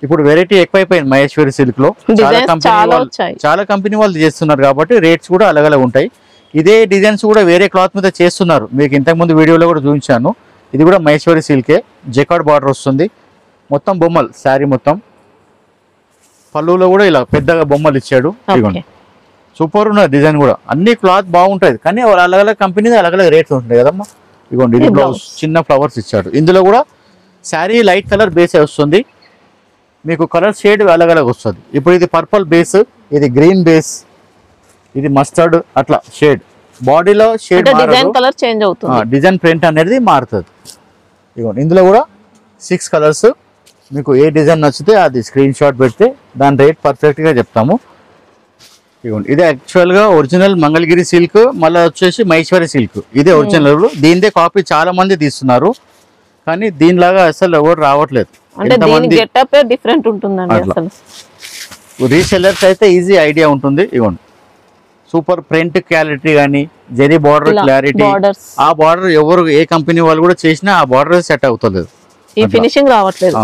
ఇప్పుడు వెరైటీ ఎక్కువైపోయింది మహేశ్వరి సిల్క్ లో. చాలా కంపెనీ వాళ్ళు చేస్తున్నారు కాబట్టి రేట్స్ కూడా అలాగలా ఉంటాయి. ఇదే డిజైన్స్ కూడా వేరే క్లాత్ మీద చేస్తున్నారు. మీకు ఇంతకుముందు వీడియోలో కూడా చూపించాను. ఇది కూడా మహేశ్వరి సిల్కే. జెకార్డ్ బార్డర్ వస్తుంది. మొత్తం బొమ్మలు. శారీ మొత్తం పళ్ళులో కూడా ఇలా పెద్దగా బొమ్మలు ఇచ్చాడు. సూపర్ ఉన్నది డిజైన్ కూడా, అన్ని క్లాత్ బాగుంటుంది కానీ అలగ్ కంపెనీ అలగ్ రేట్స్ ఉంటాయి కదమ్మా. ఇదిగోండి ఇది బ్లౌజ్ చిన్న ఫ్లవర్స్ ఇచ్చాడు. ఇందులో కూడా శారీ లైట్ కలర్ బేస్ వస్తుంది, మీకు కలర్ షేడ్ అలగ్ వస్తుంది. ఇప్పుడు ఇది పర్పుల్ బేస్, ఇది గ్రీన్ బేస్, ఇది మస్టర్డ్, అట్లా షేడ్ బాడీలో షేడ్ డిజైన్ కలర్ చేంజ్ అవుతుంది, డిజైన్ ప్రింట్ అనేది మారుతుంది. ఇదిగోండి ఇందులో కూడా 6 కలర్స్, మీకు ఏ డిజైన్ నచ్చితే అది స్క్రీన్ షాట్ పెడితే దాని రేట్ పర్ఫెక్ట్గా చెప్తాము. ఇదిగోండి ఇది యాక్చువల్గా ఒరిజినల్ మంగళగిరి సిల్క్, మళ్ళీ వచ్చేసి మహేశ్వరి సిల్క్, ఇదే ఒరిజినల్. దీనిదే కాపీ చాలా మంది తీస్తున్నారు కానీ దీనిలాగా అసలు ఎవరు రావట్లేదు. డిఫరెంట్ ఉంటుందండి అసలు. రీసెల్లర్స్ అయితే ఈజీ ఐడియా ఉంటుంది. ఇదిగోండి సూపర్ ప్రింట్ క్వాలిటీ కానీ జరీ బార్డర్ క్లారిటీ, ఆ బార్డర్ ఎవరు ఏ కంపెనీ వాళ్ళు కూడా చేసినా ఆ బార్డర్ సెట్ అవుతలేదు, ఈ ఫినిషింగ్ రావట్లేదు.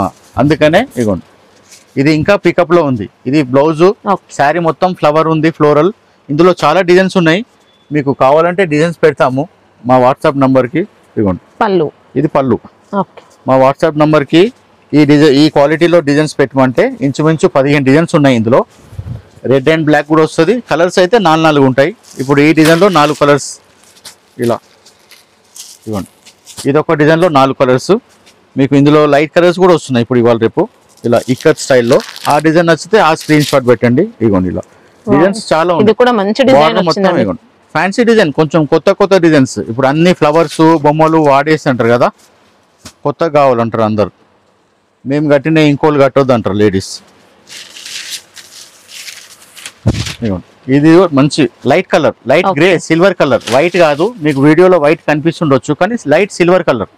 అందుకనే ఇదిగోండి ఇది ఇంకా పికప్ లో ఉంది. ఇది బ్లౌజ్, శారీ మొత్తం ఫ్లవర్ ఉంది ఫ్లోరల్. ఇందులో చాలా డిజైన్స్ ఉన్నాయి, మీకు కావాలంటే డిజైన్స్ పెడతాము మా వాట్సాప్ నంబర్ కి. ఇదిగోండి పళ్ళు, ఇది పళ్ళు. మా వాట్సాప్ నంబర్ కి ఈ క్వాలిటీలో డిజైన్స్ పెట్టమంటే ఇంచుమించు 15 డిజైన్స్ ఉన్నాయి. ఇందులో రెడ్ అండ్ బ్లాక్ కూడా వస్తుంది. కలర్స్ అయితే 4 ఉంటాయి. ఇప్పుడు ఈ డిజైన్లో 4 కలర్స్ ఇలా. ఇవ్వండి ఇది ఒక డిజైన్లో 4 కలర్స్, మీకు ఇందులో లైట్ కలర్స్ కూడా వస్తున్నాయి ఇప్పుడు ఇవాళ రేపు. ఇలా ఇక్కత్ స్టైల్లో ఆ డిజైన్ నచ్చితే ఆ స్క్రీన్ షాట్ పెట్టండి. ఇవ్వండి ఇలా డిజైన్స్ చాలా ఉన్నాయి మొత్తం. ఇవ్వండి ఫ్యాన్సీ డిజైన్, కొంచెం కొత్త డిజైన్స్. ఇప్పుడు అన్ని ఫ్లవర్స్ బొమ్మలు వాడేసి అంటారు కదా, కొత్తగా కావాలంటారు అందరు. మేము కట్టిన ఇంకోళ్ళు కట్టొద్దు అంటారు లేడీస్. ఇది మంచి light colour, light grey silver colour, white కాదు. మీకు వీడియోలో వైట్ కనిపిస్తుండొచ్చు కానీ లైట్ సిల్వర్ కలర్.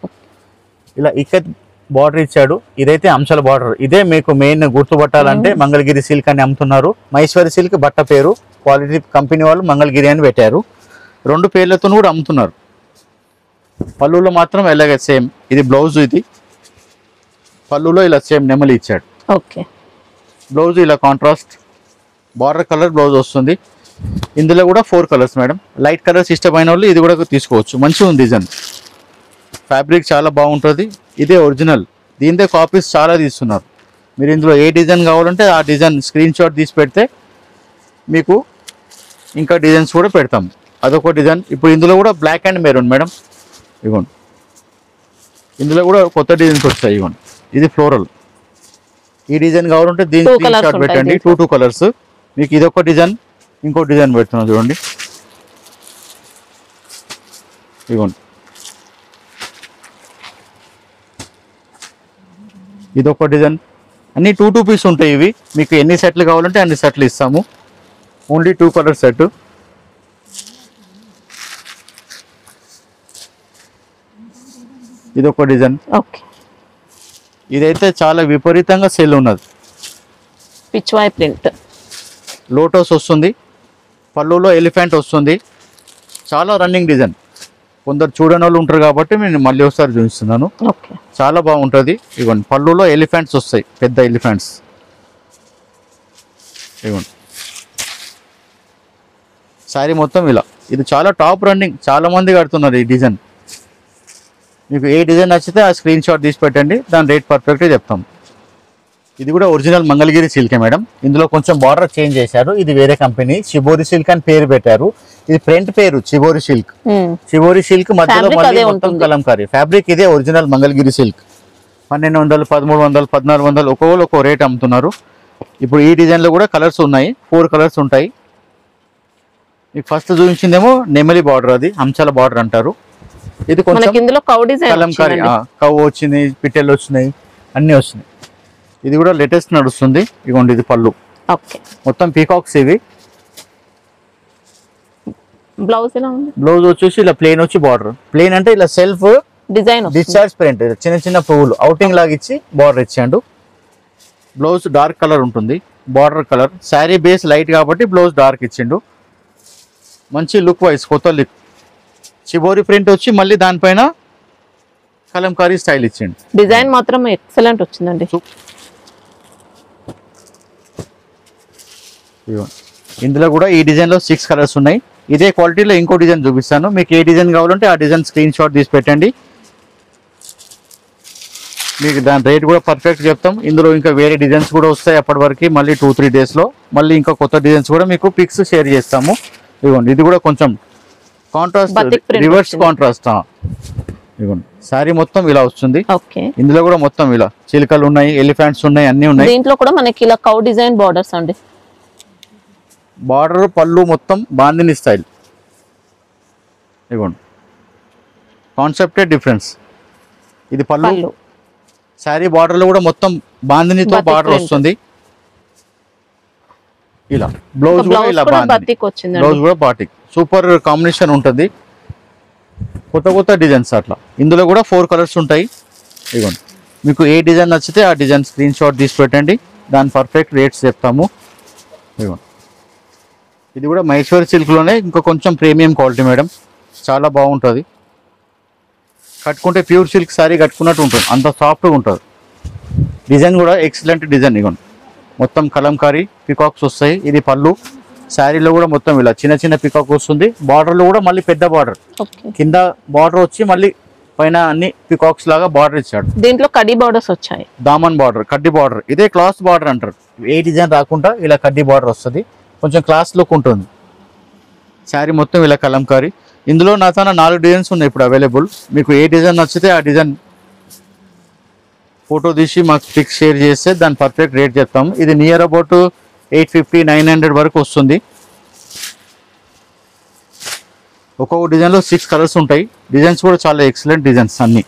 ఇలా ఇక్కత్ బార్డర్ ఇచ్చాడు. ఇదైతే అంశాల బార్డర్. ఇదే మీకు మెయిన్ గుర్తుపట్టాలంటే మంగళగిరి సిల్క్ అని అమ్ముతున్నారు. మహేశ్వరి సిల్క్ బట్ట పేరు, క్వాలిటీ కంపెనీ వాళ్ళు మంగళగిరి అని పెట్టారు. 2 పేర్లతో కూడా అమ్ముతున్నారు. పళ్ళులో మాత్రం ఎలాగే సేమ్. ఇది బ్లౌజ్, ఇది పళ్ళులో ఇలా సేమ్ నెమలి ఇచ్చాడు. బ్లౌజ్ ఇలా కాంట్రాస్ట్ బార్డర్ కలర్ బ్లౌజ్ వస్తుంది. ఇందులో కూడా 4 కలర్స్ మేడం. లైట్ కలర్స్ ఇష్టమైన వాళ్ళు ఇది కూడా తీసుకోవచ్చు. మంచిగా ఉంది డిజైన్, ఫ్యాబ్రిక్ చాలా బాగుంటుంది. ఇదే ఒరిజినల్, దీనిదే కాపీస్ చాలా తీస్తున్నారు. మీరు ఇందులో ఏ డిజైన్ కావాలంటే ఆ డిజైన్ స్క్రీన్ షాట్ తీసి పెడితే మీకు ఇంకా డిజైన్స్ కూడా పెడతాం. అదొక డిజైన్. ఇప్పుడు ఇందులో కూడా బ్లాక్ అండ్ మెరూన్ మేడం. ఇవ్వండి ఇందులో కూడా కొత్త డిజైన్స్ వచ్చాయి. ఇవ్వండి ఇది ఫ్లోరల్. ఈ డిజైన్ కావాలంటే దీని స్క్రీన్ షాట్ పెట్టండి. 2 కలర్స్. మీకు ఇదొక డిజైన్, ఇంకో డిజైన్ పెడుతున్నాం చూడండి. ఇవ్వండి ఇదొక డిజైన్. అన్ని 2 పీస్ ఉంటాయి ఇవి. మీకు ఎన్ని సెట్లు కావాలంటే అన్ని సెట్లు ఇస్తాము. Only 2 colour set. ఇదొక డిజైన్. ఇదైతే చాలా విపరీతంగా సేల్ ఉన్నది. పిచ్వాయ్ ప్రింట్, లోటస్ వస్తుంది, పళ్ళులో ఎలిఫెంట్ వస్తుంది. చాలా రన్నింగ్ డిజైన్. కొందరు చూడని వాళ్ళు ఉంటారు కాబట్టి నేను మళ్ళీ ఒకసారి చూపిస్తున్నాను. చాలా బాగుంటుంది. ఇవ్వండి పళ్ళులో ఎలిఫెంట్స్ వస్తాయి, పెద్ద ఎలిఫెంట్స్. ఇవ్వండి శారీ మొత్తం ఇలా. ఇది చాలా టాప్ రన్నింగ్, చాలా మంది కడుతున్నారు ఈ డిజైన్. మీకు ఏ డిజైన్ నచ్చితే ఆ స్క్రీన్ షాట్ తీసి పెట్టండి, దాని రేట్ పర్ఫెక్ట్గా చెప్తాం. ఇది కూడా ఒరిజినల్ మంగళగిరి సిల్కే మేడం. ఇందులో కొంచెం బార్డర్ చేంజ్ చేశారు. ఇది వేరే కంపెనీ, చిబోరి సిల్క్ అని పేరు పెట్టారు. ఇది ప్రింట్ పేరు చిబోరి సిల్క్. చిబోరి సిల్క్ మధ్యలో మళ్ళీ మొత్తం కలంకారీ. ఫ్యాబ్రిక్ ఇదే ఒరిజినల్ మంగళగిరి సిల్క్. 1200, 1300, 1400 ఒక్కొక్కరు ఒక్కో రేట్ అమ్ముతున్నారు. ఇప్పుడు ఈ డిజైన్లో కూడా కలర్స్ ఉన్నాయి. 4 కలర్స్ ఉంటాయి. మీకు ఫస్ట్ చూపించిందేమో నెమలి బార్డర్, అది అంశాల బార్డర్ అంటారు. ఇది కొంచెం కలంకారీ, కవ్ వచ్చినాయి, పిట్టెలు వచ్చినాయి, అన్ని వస్తున్నాయి. ఇది కూడా లేటెస్ట్ నడుస్తుంది. ఇదిగోండి ఇది పళ్ళు, మొత్తం పీకాక్స్ ఇవి. బ్లౌజ్ వచ్చేసి ఇలా ప్లెయిన్ వచ్చి బార్డర్. ప్లెయిన్ అంటే ఇలా సెల్ఫ్ డిజైన్ డిశ్చార్జ్ ప్రింట్, చిన్న చిన్న పువ్వులు అవుటింగ్ లాగా ఇచ్చి బార్డర్ ఇచ్చాడు. బ్లౌజ్ డార్క్ కలర్ ఉంటుంది, border colour. Sari base light కాబట్టి బ్లౌజ్ డార్క్ ఇచ్చిండు. మంచి లుక్ వైజ్ కొత్త లుక్. చిబోరి ప్రింట్ వచ్చి మళ్ళీ దానిపైన కలంకారీ స్టైల్ ఇచ్చిండు. డిజైన్ మాత్రం ఎక్సలెంట్ వచ్చిందండి. ఇందులో కూడా ఈ డిజైన్లో 6 కలర్స్ ఉన్నాయి. ఇదే క్వాలిటీలో ఇంకో డిజైన్ చూపిస్తాను. మీకు ఏ డిజైన్ కావాలంటే ఆ డిజైన్ స్క్రీన్ షాట్ తీసి పెట్టండి. మీకు దాని రేట్ కూడా పర్ఫెక్ట్ చెప్తాం. ఇందులో ఇంకా వేరే డిజైన్స్ కూడా వస్తాయి అప్పటి వరకు. మళ్ళీ 2-3 డేస్లో మళ్ళీ ఇంకా కొత్త డిజైన్స్ కూడా మీకు పిక్స్ షేర్ చేస్తాము. ఇదిగోండి, ఇది కూడా కొంచెం కాంట్రాస్ట్, రివర్స్ కాంట్రాస్ట్. ఇదిగోండి, శారీ మొత్తం ఇలా వస్తుంది. ఇందులో కూడా మొత్తం ఇలా చిలుకలు ఉన్నాయి, ఎలిఫెంట్స్ ఉన్నాయి, అన్ని ఉన్నాయి. దీంట్లో కూడా మనకి ఇలా కౌ డిజైన్ బార్డర్స్ అండి. బార్డర్ పళ్ళు మొత్తం బాందిని స్టైల్. ఇదిగోండి, కాన్సెప్టే డిఫరెన్స్. ఇది పళ్ళు. శారీ బార్డర్ లో కూడా మొత్తం బాందినితో బార్డర్ వస్తుంది. ఇలా బ్లౌజ్ కూడా ఇలా బాటిక్ వచ్చింది. బ్లౌజ్ కూడా బాటిక్, సూపర్ కాంబినేషన్ ఉంటుంది. కొత్త కొత్త డిజైన్స్ అట్లా. ఇందులో కూడా 4 కలర్స్ ఉంటాయి. ఇదిగోండి, మీకు ఏ డిజైన్ నచ్చితే ఆ డిజైన్ స్క్రీన్ షాట్ తీసి పెట్టండి, దాని పర్ఫెక్ట్ రేట్స్ చెప్తాము. ఇదిగోండి, ఇది కూడా మహేశ్వరి సిల్క్ లోనే ఇంకా కొంచెం ప్రీమియం క్వాలిటీ మేడం, చాలా బాగుంటుంది. కట్టుకుంటే ప్యూర్ సిల్క్ శారీ కట్టుకున్నట్టు ఉంటుంది, అంత సాఫ్ట్గా ఉంటుంది. డిజైన్ కూడా ఎక్సలెంట్ డిజైన్. ఇవ్వండి, మొత్తం కలంకారీ పికాక్స్ వస్తాయి. ఇది పళ్ళు. శారీలో కూడా మొత్తం ఇలా చిన్న చిన్న పికాక్ వస్తుంది. బార్డర్లో కూడా మళ్ళీ పెద్ద బార్డర్, కింద బార్డర్ వచ్చి మళ్ళీ పైన అన్ని పికాక్స్ లాగా బార్డర్ ఇచ్చాడు. దీంట్లో కడ్డీ బార్డర్స్ వచ్చాయి, దామన్ బార్డర్, కడ్డీ బార్డర్. ఇదే క్లాస్ బార్డర్ అంటారు. ఏ డిజైన్ రాకుండా ఇలా కడ్డీ బార్డర్ వస్తుంది, కొంచెం క్లాస్ లుక్ ఉంటుంది. శారీ మొత్తం ఇలా కలంకారీ. ఇందులో నా తన 4 డిజైన్స్ ఉన్నాయి ఇప్పుడు అవైలబుల్. మీకు ఏ డిజైన్ నచ్చితే ఆ డిజైన్ ఫోటో తీసి మాకు పిక్ షేర్ చేస్తే దాని పర్ఫెక్ట్ రేట్ చెప్తాము. ఇది నియర్ అబౌట్ 850-900 వరకు వస్తుంది. ఒక్కొక్క డిజైన్లో 6 కలర్స్ ఉంటాయి. డిజైన్స్ కూడా చాలా ఎక్సలెంట్ డిజైన్స్ అన్నీ.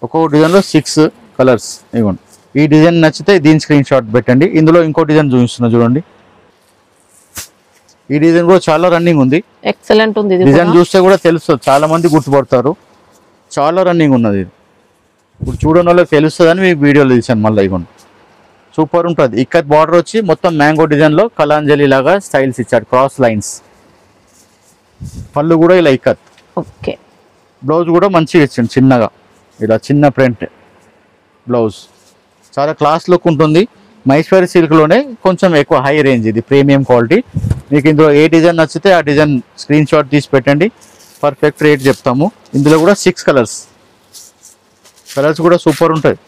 ఒక్కొక్క డిజైన్లో 6 కలర్స్. ఇవ్వండి, ఈ డిజైన్ నచ్చితే దీని స్క్రీన్ షాట్ పెట్టండి. ఇందులో ఇంకో డిజైన్ చూపిస్తున్నా చూడండి. ఈ డిజైన్ కూడా చాలా రన్నింగ్ ఉంది, ఎక్సలెంట్ ఉంది. డిజైన్ చూస్తే కూడా తెలుస్తుంది, చాలా మంది గుర్తుపడతారు. చాలా రన్నింగ్ ఉన్నది. ఇప్పుడు చూడడం వల్ల తెలుస్తుందని మీకు వీడియోలో తీసాను మళ్ళీ. ఇవ్వండి, సూపర్ ఉంటుంది. ఇక్కత్ బార్డర్ వచ్చి మొత్తం మ్యాంగో డిజైన్లో కలాంజలి లాగా స్టైల్స్ ఇచ్చాడు, క్రాస్ లైన్స్. పళ్ళు కూడా ఇలా ఇక్కత్. ఓకే, బ్లౌజ్ కూడా మంచిగా ఇచ్చాడు, చిన్నగా ఇలా చిన్న ప్రింట్ బ్లౌజ్. చాలా క్లాస్ లుక్ ఉంటుంది. మహేశ్వరి సిల్క్లోనే కొంచెం ఎక్కువ హై రేంజ్, ఇది ప్రీమియం క్వాలిటీ. మీకు ఇందులో ఏ డిజైన్ నచ్చితే ఆ డిజైన్ స్క్రీన్ షాట్ తీసి పెట్టండి, పర్ఫెక్ట్ రేట్ చెప్తాము. ఇందులో కూడా 6 కలర్స్. కలర్స్ కూడా సూపర్ ఉంటాయి.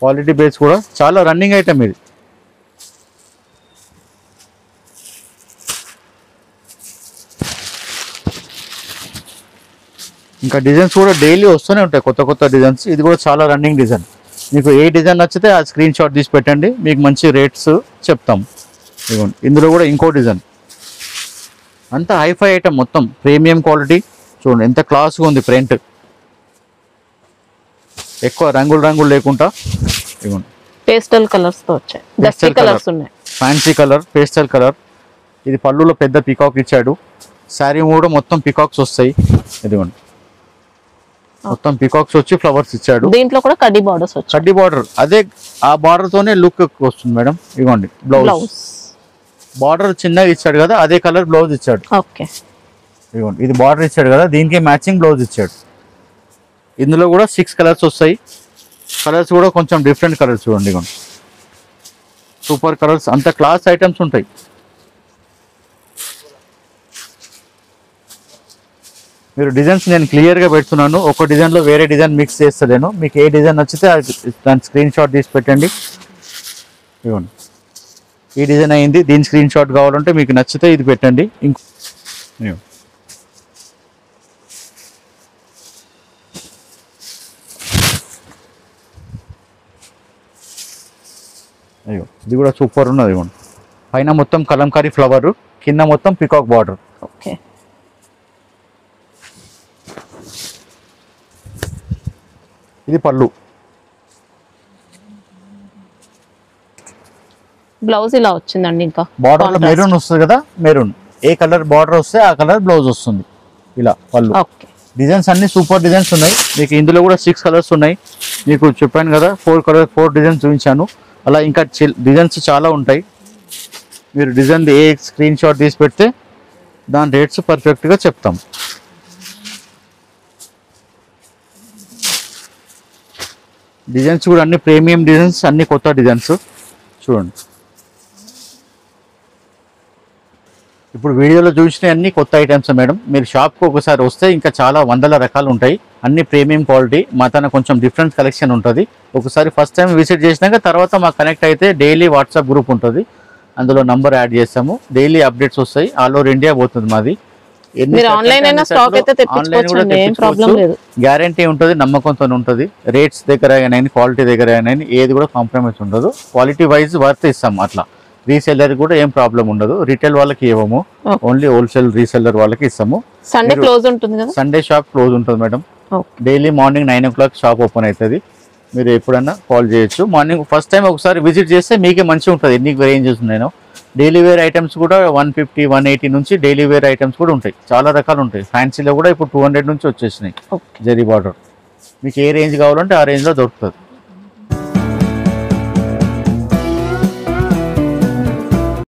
క్వాలిటీ బేస్ కూడా చాలా రన్నింగ్ ఐటమ్ ఇది. ఇంకా డిజైన్స్ కూడా డైలీ వస్తూనే ఉంటాయి, కొత్త కొత్త డిజైన్స్. ఇది కూడా చాలా రన్నింగ్ డిజైన్. మీకు ఏ డిజైన్ నచ్చితే ఆ స్క్రీన్ షాట్ తీసి పెట్టండి, మీకు మంచి రేట్స్ చెప్తాం. ఇదిగోండి, ఇందులో కూడా ఇంకో డిజైన్. అంతా హైఫై ఐటమ్, మొత్తం ప్రీమియం క్వాలిటీ. చూడండి ఎంత క్లాస్గా ఉంది ప్రింట్, ఎక్కువ రంగులు లేకుండా. ఇదిగోండి, పేస్టల్ కలర్స్ తో వచ్చాయి, డస్టీ కలర్స్ ఉన్నాయి, ఫ్యాన్సీ కలర్, పేస్టల్ కలర్. ఇది పళ్ళులో పెద్ద పికాక్ ఇచ్చాడు. శారీ కూడా మొత్తం పికాక్స్ వస్తాయి. ఇదిగోండి, మొత్తం పికాక్స్ వచ్చి ఫ్లవర్స్ ఇచ్చాడు. దీంట్లో కూడా కడ్డీ బార్డర్స్ వచ్చాయి. కడ్డీ బార్డర్, అదే ఆ బార్డర్ తోనే లుక్ వస్తుంది మేడం. ఇవ్వండి, బ్లౌజ్ బార్డర్ చిన్నగా ఇచ్చాడు కదా, అదే కలర్ బ్లౌజ్ ఇచ్చాడు. ఓకే, ఇవ్వండి, ఇది బార్డర్ ఇచ్చాడు కదా, దీనికి మ్యాచింగ్ బ్లౌజ్ ఇచ్చాడు. ఇందులో కూడా 6 కలర్స్ వస్తాయి. కలర్స్ కూడా కొంచెం డిఫరెంట్ కలర్స్ చూడండి. ఇవ్వండి, సూపర్ కలర్స్, అంత క్లాస్ ఐటమ్స్ ఉంటాయి. మీరు డిజైన్స్ నేను క్లియర్గా పెడుతున్నాను, ఒక డిజైన్లో వేరే డిజైన్ మిక్స్ చేస్తలేను. మీకు ఏ డిజైన్ నచ్చితే దాని స్క్రీన్ షాట్ తీసి పెట్టండి. ఇవ్వండి, ఈ డిజైన్ అయింది, దీని స్క్రీన్ షాట్ కావాలంటే మీకు నచ్చితే ఇది పెట్టండి. అయ్యో, ఇది కూడా సూపర్ ఉన్నది. ఇవ్వండి, పైన మొత్తం కలంకారీ ఫ్లవర్, కింద మొత్తం పికాక్ బార్డర్. ఓకే, ఇది పళ్ళు. బ్లౌజ్ ఇలా వచ్చిందండి. ఇంకా బార్డర్ లో మెరూన్ వస్తుంది కదా, మెరూన్ ఏ కలర్ బార్డర్ వస్తే ఆ కలర్ బ్లౌజ్ వస్తుంది. ఇలా పళ్ళు. డిజైన్స్ అన్ని సూపర్ డిజైన్స్ ఉన్నాయి. మీకు ఇందులో కూడా 6 కలర్స్ ఉన్నాయి. మీకు చెప్పాను కదా 4 డిజైన్స్ చూపించాను. అలా ఇంకా డిజైన్స్ చాలా ఉంటాయి. మీరు డిజైన్ ఏ స్క్రీన్ షాట్ తీసి పెడితే దాని రేట్స్ పర్ఫెక్ట్గా చెప్తాం. డిజైన్స్ కూడా అన్ని ప్రీమియం డిజైన్స్, అన్ని కొత్త డిజైన్స్ చూడండి. ఇప్పుడు వీడియోలో చూసిన అన్ని కొత్త ఐటమ్స్ మేడం. మీరు షాప్కి ఒకసారి వస్తే ఇంకా చాలా వందల రకాలు ఉంటాయి, అన్ని ప్రీమియం క్వాలిటీ. మా తన కొంచెం డిఫరెంట్ కలెక్షన్ ఉంటుంది. ఒకసారి ఫస్ట్ టైం విజిట్ చేసినాక తర్వాత మాకు కనెక్ట్ అయితే డైలీ వాట్సాప్ గ్రూప్ ఉంటుంది, అందులో నంబర్ యాడ్ చేస్తాము. డైలీ అప్డేట్స్ వస్తాయి, ఆల్ ఓవర్ ఇండియా పోతుంది మాది. గ్యారంటీ ఉంటుంది, నమ్మకంతో ఉంటుంది. రేట్స్ దగ్గర అయినా క్వాలిటీ దగ్గర అయినా ఏది కూడా కాంప్రమైజ్ ఉండదు. క్వాలిటీ వైజ్ వర్త్ ఇస్తాం. అట్లా రీసెల్లర్ కూడా ఏం ప్రాబ్లం ఉండదు. రిటైల్ వాళ్ళకి ఇవ్వము, ఓన్లీ హోల్సేల్ రీసెల్లర్ వాళ్ళకి ఇస్తాము. సండే క్లోజ్ ఉంటుంది కదా? సండే షాప్ క్లోజ్ ఉంటుంది madam. Daily morning 9 o'clock shop open అవుతుంది. మీరు ఎప్పుడన్నా కాల్ చేయొచ్చు. మార్నింగ్ ఫస్ట్ టైం ఒకసారి విజిట్ చేస్తే మీకే మంచిగా ఉంటుంది. ఎన్ని రేంజెస్ ఉన్నాయో డైలీ వేర్ ఐటమ్స్ కూడా 150, 180 నుంచి డైలీ వేర్ ఐటమ్స్ కూడా ఉంటాయి. చాలా రకాలు ఉంటాయి. ఫ్యాన్సీలో కూడా ఇప్పుడు 200 నుంచి వచ్చేసినాయి. జరీ బార్డర్ మీకు ఏ రేంజ్ కావాలంటే ఆ రేంజ్లో దొరుకుతుంది.